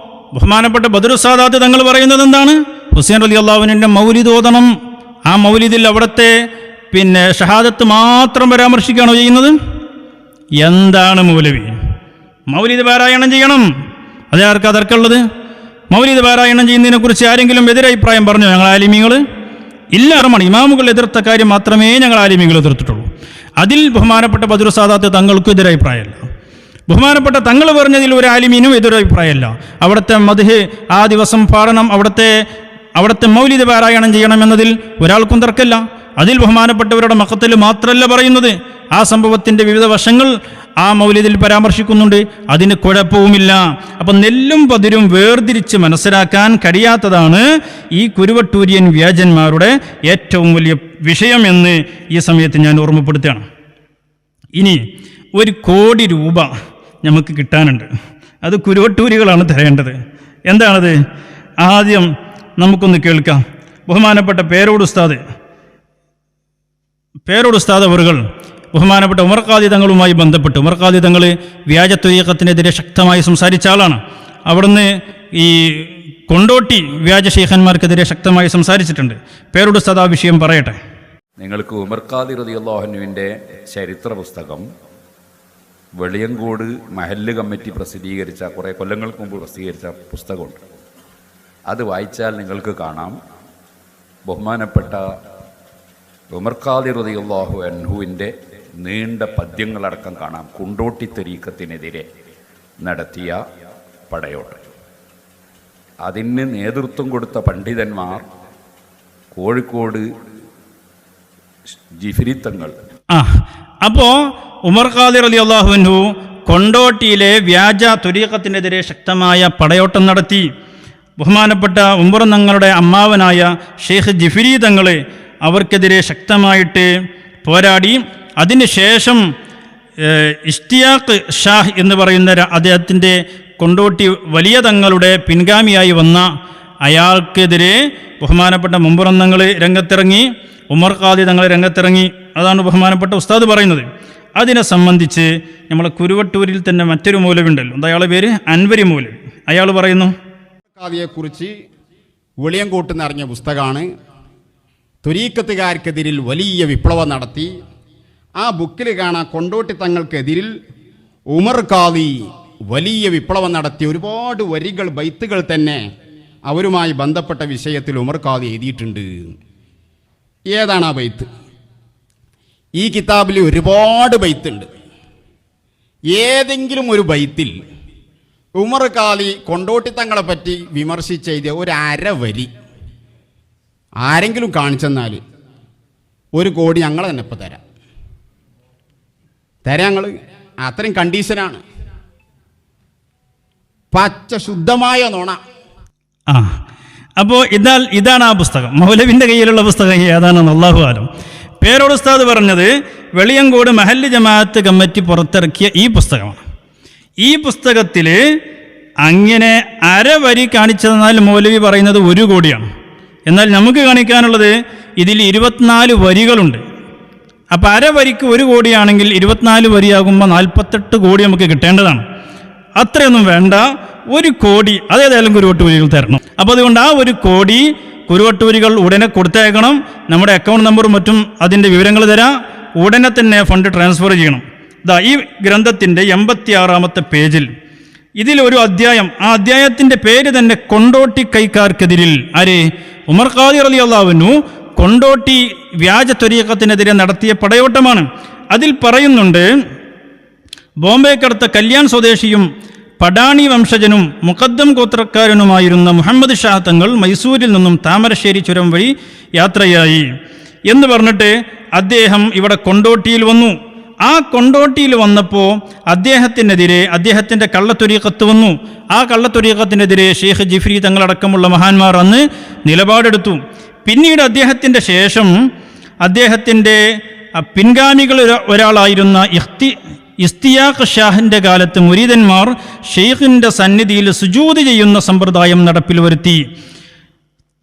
ബഹുമാനപ്പെട്ട ബദറു സാദാത്ത് തങ്ങൾ പറയുന്നത് എന്താണ്? ഹുസൈൻ റളിയല്ലാഹുവിന്റെ മൗലിദ് ഓതണം. ആ മൗലിദിൽ അവിടുത്തെ ഷഹാദത്ത് മാത്രം പരാമർശിക്കുകയാണോ ചെയ്യുന്നത്? എന്താണ് മൗലവി? മൗലിദ് പാരായണം ചെയ്യണം. അതേ ആർക്കാ തർക്കമുള്ളത്? മൗലിദ് പാരായണം ചെയ്യുന്നതിനെക്കുറിച്ച് ആരെങ്കിലും എതിരഭിപ്രായം പറഞ്ഞോ ഞങ്ങൾ ആലിമീങ്ങൾ? ഇല്ല. ഇമാമുകൾ എതിർത്ത കാര്യം മാത്രമേ ഞങ്ങൾ ആലിമീങ്ങൾ എതിർത്തിട്ടുള്ളൂ. അതിൽ ബഹുമാനപ്പെട്ട ബദറു സാദാത്ത് തങ്ങൾക്കും എതിരഭിപ്രായമല്ല. ബഹുമാനപ്പെട്ട തങ്ങൾ പറഞ്ഞതിൽ ഒരു ആലിമീനും എതിരഭിപ്രായമല്ല. അവിടുത്തെ മദ്ഹ് ആ ദിവസം പാടണം, അവിടുത്തെ മൗലിദ് പാരായണം ചെയ്യണമെന്നതിൽ ഒരാൾക്കും തർക്കമില്ല. അതിൽ ബഹുമാനപ്പെട്ടവരുടെ മഖത്തിൽ മാത്രമല്ല പറയുന്നത്, ആ സംഭവത്തിൻ്റെ വിവിധ വശങ്ങൾ ആ മൗലിദിൽ പരാമർശിക്കുന്നുണ്ട്. അതിന് കുഴപ്പവുമില്ല. അപ്പം നെല്ലും പതിരും വേർതിരിച്ച് മനസ്സിലാക്കാൻ കഴിയാത്തതാണ് ഈ കുരുവട്ടൂരിയൻ വ്യാജന്മാരുടെ ഏറ്റവും വലിയ വിഷയമെന്ന് ഈ സമയത്ത് ഞാൻ ഓർമ്മപ്പെടുത്തുകയാണ്. ഇനി 1 കോടി രൂപ നമുക്ക് കിട്ടാനുണ്ട്. അത് കുരുവട്ടൂരികളാണ് തരേണ്ടത്. എന്താണത്? ആദ്യം നമുക്കൊന്ന് കേൾക്കാം. ബഹുമാനപ്പെട്ട പേരോട് ഉസ്താദ് അവറുകൾ ബഹുമാനപ്പെട്ട ഉമർ ഖാദി തങ്ങളുമായി ബന്ധപ്പെട്ട്, ഉമർ ഖാദി തങ്ങൾ വ്യാജത്വരീഖത്തിനെതിരെ ശക്തമായി സംസാരിച്ച ആളാണ്. അവിടുന്ന് ഈ കൊണ്ടോട്ടി വ്യാജ ശൈഖന്മാർക്കെതിരെ ശക്തമായി സംസാരിച്ചിട്ടുണ്ട്. പേരോട് ഉസ്താദ് ആ വിഷയം പറയട്ടെ.
നിങ്ങൾക്ക് ഉമർ ഖാദി റളിയല്ലാഹുവിൻ്റെ ചരിത്ര പുസ്തകം വെളിയങ്കോട് മഹല്ല് കമ്മിറ്റി പ്രസിദ്ധീകരിച്ച, കുറേ കൊല്ലങ്ങൾക്ക് മുമ്പ് പ്രസിദ്ധീകരിച്ച പുസ്തകമുണ്ട്. അത് വായിച്ചാൽ നിങ്ങൾക്ക് കാണാം, ബഹുമാനപ്പെട്ട ഉമർ ഖാദി റളിയല്ലാഹു അൻഹുവിൻ്റെ നീണ്ട പദ്യങ്ങളടക്കം കാണാം കുണ്ടോട്ടി തരീഖത്തിനെതിരെ നടത്തിയ പടയോട്ടം. അതിന് നേതൃത്വം കൊടുത്ത പണ്ഡിതന്മാർ കോഴിക്കോട് ജിഫ്രി തങ്ങൾ.
അപ്പോൾ ഉമർ ഖാദി റളിയല്ലാഹു അൻഹു കൊണ്ടോട്ടിയിലെ വ്യാജ ത്വരീഖത്തിനെതിരെ ശക്തമായ പടയോട്ടം നടത്തി. ബഹുമാനപ്പെട്ട ഉമർ തങ്ങളുടെ അമ്മാവനായ ഷെയ്ഖ് ജിഫ്രി തങ്ങൾ അവർക്കെതിരെ ശക്തമായിട്ട് പോരാടി. അതിനുശേഷം ഇഷ്തിയാഖ് ഷാഹ് എന്ന് പറയുന്ന അദ്ദേഹത്തിൻ്റെ കൊണ്ടോട്ടി വലിയ തങ്ങളുടെ പിൻഗാമിയായി വന്ന അയാൾക്കെതിരെ ബഹുമാനപ്പെട്ട മുമ്പുറന്നങ്ങൾ രംഗത്തിറങ്ങി, ഉമർ ഖാദി തങ്ങൾ രംഗത്തിറങ്ങി. അതാണ് ബഹുമാനപ്പെട്ട ഉസ്താദ് പറയുന്നത്. അതിനെ സംബന്ധിച്ച് നമ്മളെ കുരുവട്ടൂരിൽ തന്നെ മറ്റൊരു മൗലവിയുണ്ടല്ലോ, എന്താ അയാളുടെ പേര്? അൻവരി മൗലവി. അയാൾ പറയുന്നു,
ഖാദിയെക്കുറിച്ച് വെളിയങ്കോട്ട് നിറഞ്ഞ പുസ്തകമാണ്. ത്വരീഖത്തുകാർക്കെതിരിൽ വലിയ വിപ്ലവം നടത്തി. ആ ബുക്കിൽ കാണാം, കൊണ്ടോട്ടി തങ്ങൾക്കെതിരിൽ ഉമർ ഖാദി വലിയ വിപ്ലവം നടത്തി. ഒരുപാട് വരികൾ, ബൈത്തുകൾ തന്നെ അവരുമായി ബന്ധപ്പെട്ട വിഷയത്തിൽ ഉമർ ഖാദി എഴുതിയിട്ടുണ്ട്. ഏതാണ് ആ ബൈത്ത്? ഈ കിതാബിൽ ഒരുപാട് ബൈത്തുണ്ട്. ഏതെങ്കിലും ഒരു ബൈത്തിൽ ഉമർ ഖാദി കൊണ്ടോട്ടി തങ്ങളെ പറ്റി വിമർശിച്ചെഴുതിയ ഒരു അരവരി ആരെങ്കിലും കാണിച്ചെന്നാൽ 1 കോടി ഞങ്ങൾ തന്നെ ഇപ്പം തരാം. ഞങ്ങൾ അത്രയും കണ്ടീഷനാണ്. പച്ച ശുദ്ധമായ നുണ.
അപ്പോൾ ഇതാണ് ആ പുസ്തകം. മൗലവിൻ്റെ കയ്യിലുള്ള പുസ്തകം ഏതാണെന്ന് അല്ലാഹു ആലം. പേരോട് ഉസ്താദ് പറഞ്ഞത് വെളിയങ്കോട് മഹല്ല് ജമാഅത്ത് കമ്മിറ്റി പുറത്തിറക്കിയ ഈ പുസ്തകമാണ്. ഈ പുസ്തകത്തിൽ അങ്ങനെ അരവരി കാണിച്ചു തന്നാൽ മൗലവി പറയുന്നത് 1 കോടിയാണ്. എന്നാൽ നമുക്ക് കാണിക്കാനുള്ളത് ഇതിൽ 24 വരികളുണ്ട്. അപ്പോൾ അരവരിക്ക് 1 കോടിയാണെങ്കിൽ 24 വരിയാകുമ്പോൾ 48 കോടി നമുക്ക് കിട്ടേണ്ടതാണ്. അത്രയൊന്നും വേണ്ട, 1 കോടി അതേതായാലും കുരുവട്ടൂരികൾ തരണം. അപ്പോൾ അതുകൊണ്ട് ആ 1 കോടി കുരുവട്ടൂരികൾ ഉടനെ കൊടുത്തേക്കണം. നമ്മുടെ അക്കൗണ്ട് നമ്പറും മറ്റും അതിൻ്റെ വിവരങ്ങൾ തരാം. ഉടനെ തന്നെ ഫണ്ട് ട്രാൻസ്ഫർ ചെയ്യണം. ഈ ഗ്രന്ഥത്തിൻ്റെ 86-ാമത്തെ പേജിൽ ഇതിലൊരു അധ്യായം, ആ അധ്യായത്തിൻ്റെ പേര് തന്നെ കൊണ്ടോട്ടി കൈക്കാർക്കെതിരിൽ, ആര്? ഉമർ ഖാദി റളിയല്ലാഹു അൻഹു കൊണ്ടോട്ടി വ്യാജ ത്വരീഖത്തിനെതിരെ നടത്തിയ പടയോട്ടമാണ്. അതിൽ പറയുന്നുണ്ട്, ബോംബെക്കടുത്ത കല്യാൺ സ്വദേശിയും പടാണി വംശജനും മുഖദ്ദം ഗോത്രക്കാരനുമായിരുന്ന മുഹമ്മദ് ഷാ തങ്ങൾ മൈസൂരിൽ നിന്നും താമരശ്ശേരി ചുരം വഴി യാത്രയായി എന്ന് പറഞ്ഞിട്ട് അദ്ദേഹം ഇവിടെ കൊണ്ടോട്ടിയിൽ വന്നു. ആ കൊണ്ടോട്ടിയിൽ വന്നപ്പോൾ അദ്ദേഹത്തിൻ്റെ കള്ളത്വരീഖത്ത് വന്നു. ആ കള്ളത്വരീഖത്തിനെതിരെ ഷെയ്ഖ് ജിഫ്രി തങ്ങളടക്കമുള്ള മഹാന്മാർ അന്ന് നിലപാടെടുത്തു. പിന്നീട് അദ്ദേഹത്തിൻ്റെ ശേഷം അദ്ദേഹത്തിൻ്റെ പിൻഗാമികൾ ഒരാളായിരുന്ന ഇസ്തിയാഖ് ഷാഹിൻ്റെ കാലത്ത് മുരീദന്മാർ ഷെയ്ഖിൻ്റെ സന്നിധിയിൽ സുജൂദ് ചെയ്യുന്ന സമ്പ്രദായം നടപ്പിൽ വരുത്തി.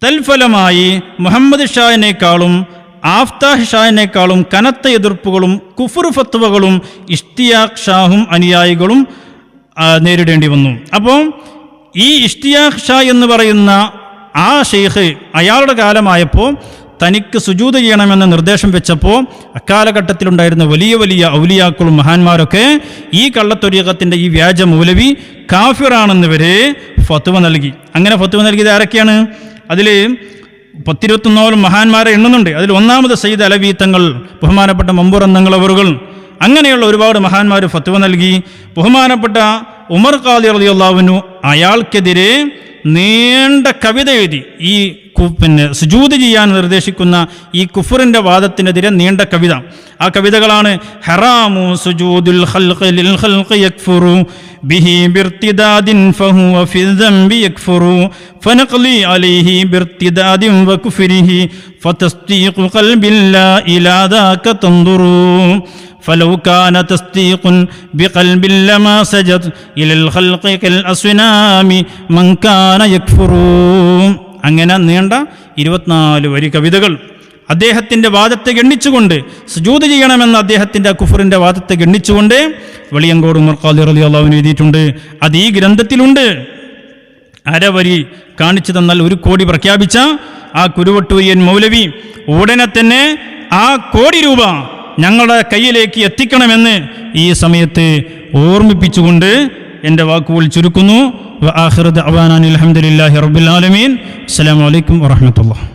തൽഫലമായി മുഹമ്മദ് ഷാഹിനേക്കാളും ആഫ്താഹ് ഷാഹിനേക്കാളും കനത്ത എതിർപ്പുകളും കുഫർ ഫത്വകളും ഇഷ്തിയാഖ് ഷാഹും അനുയായികളും നേരിടേണ്ടി വന്നു. അപ്പോൾ ഈ ഇഷ്തിയാഖ് ഷാ എന്ന് പറയുന്ന ആ ഷെയ്ഖ്, അയാളുടെ കാലമായപ്പോൾ തനിക്ക് സുജൂദ് ചെയ്യണമെന്ന നിർദ്ദേശം വെച്ചപ്പോൾ അക്കാലഘട്ടത്തിലുണ്ടായിരുന്ന വലിയ വലിയ ഔലിയാക്കളും മഹാന്മാരൊക്കെ ഈ കള്ളത്തൊരീഖത്തിൻ്റെ ഈ വ്യാജ മൗലവി കാഫിറാണെന്ന് വരെ ഫത്വ നൽകി. അങ്ങനെ ഫത്വ നൽകിയത് ആരൊക്കെയാണ്? അതിൽ 10-21 മഹാന്മാരെ എണ്ണുന്നുണ്ട്. അതിൽ ഒന്നാമത് സയ്യിദ് അലവി തങ്ങൾ, ബഹുമാനപ്പെട്ട മമ്പുറന്നങ്ങൾ അവറുകൾ, അങ്ങനെയുള്ള ഒരുപാട് മഹാന്മാർ ഫത്വ നൽകി. ബഹുമാനപ്പെട്ട ഉമർ ഖാദി റളിയല്ലാഹു അൻഹു അയാൾക്കെതിരെ നീണ്ട കവിത എഴുതി. ഈ സുജൂദ് ചെയ്യാൻ നിർദ്ദേശിക്കുന്ന ഈ കുഫറിൻ്റെ വാദത്തിനെതിരെ നീണ്ട കവിത. ആ കവിതകളാണ്: ഹറാമു സുജൂദുൽ ഖൽഖി ലിൽ ഖൽഖി യക്ഫുറു ബിഹി ബിർതിദാദിൻ ഫഹുവ ഫി ദംബി യക്ഫുറു ഫനഖ്ലി അലൈഹി ബിർതിദാദിൻ വകുഫരിഹി ഫതസ്ദീഖു ഖൽബിൻ ലാ ഇലാ ദാക തൻദുറു فلو كان تصديق بقلب لما سجد إلى الخلق كالأصنام من كان يكفر. അങ്ങനെ നീണ്ട 24 വരി കവിതകൾ അദ്ദേഹത്തിൻ്റെ വാദത്തെ ഗണ്ണിച്ചുകൊണ്ട്, സുജൂദ് ചെയ്യണമെന്ന അദ്ദേഹത്തിൻ്റെ കുഫറിൻ്റെ വാദത്തെ ഗണ്ണിച്ചുകൊണ്ട് വെളിയങ്കോട് ഉമർ ഖാദി റളിയല്ലാഹു അൻഹു എഴുതിയിട്ടുണ്ട്. അത് ഈ ഗ്രന്ഥത്തിലുണ്ട്. അരവരി കാണിച്ചു തന്നാൽ 1 കോടി പ്രഖ്യാപിച്ച ആ കുരുവട്ടൂരിയൻ മൗലവി ഉടനെ തന്നെ ആ 1 കോടി രൂപ ഞങ്ങളുടെ കയ്യിലേക്ക് എത്തിക്കണമെന്ന് ഈ സമയത്ത് ഓർമ്മിപ്പിച്ചുകൊണ്ട് എൻ്റെ വാക്കുകൾ ചുരുക്കുന്നു. വആഖിറു ദഅ്വാനാ അൽഹംദുലില്ലാഹി റബ്ബിൽ ആലമീൻ. അസ്സലാമു അലൈക്കും വറഹ്മത്തുള്ളാഹി.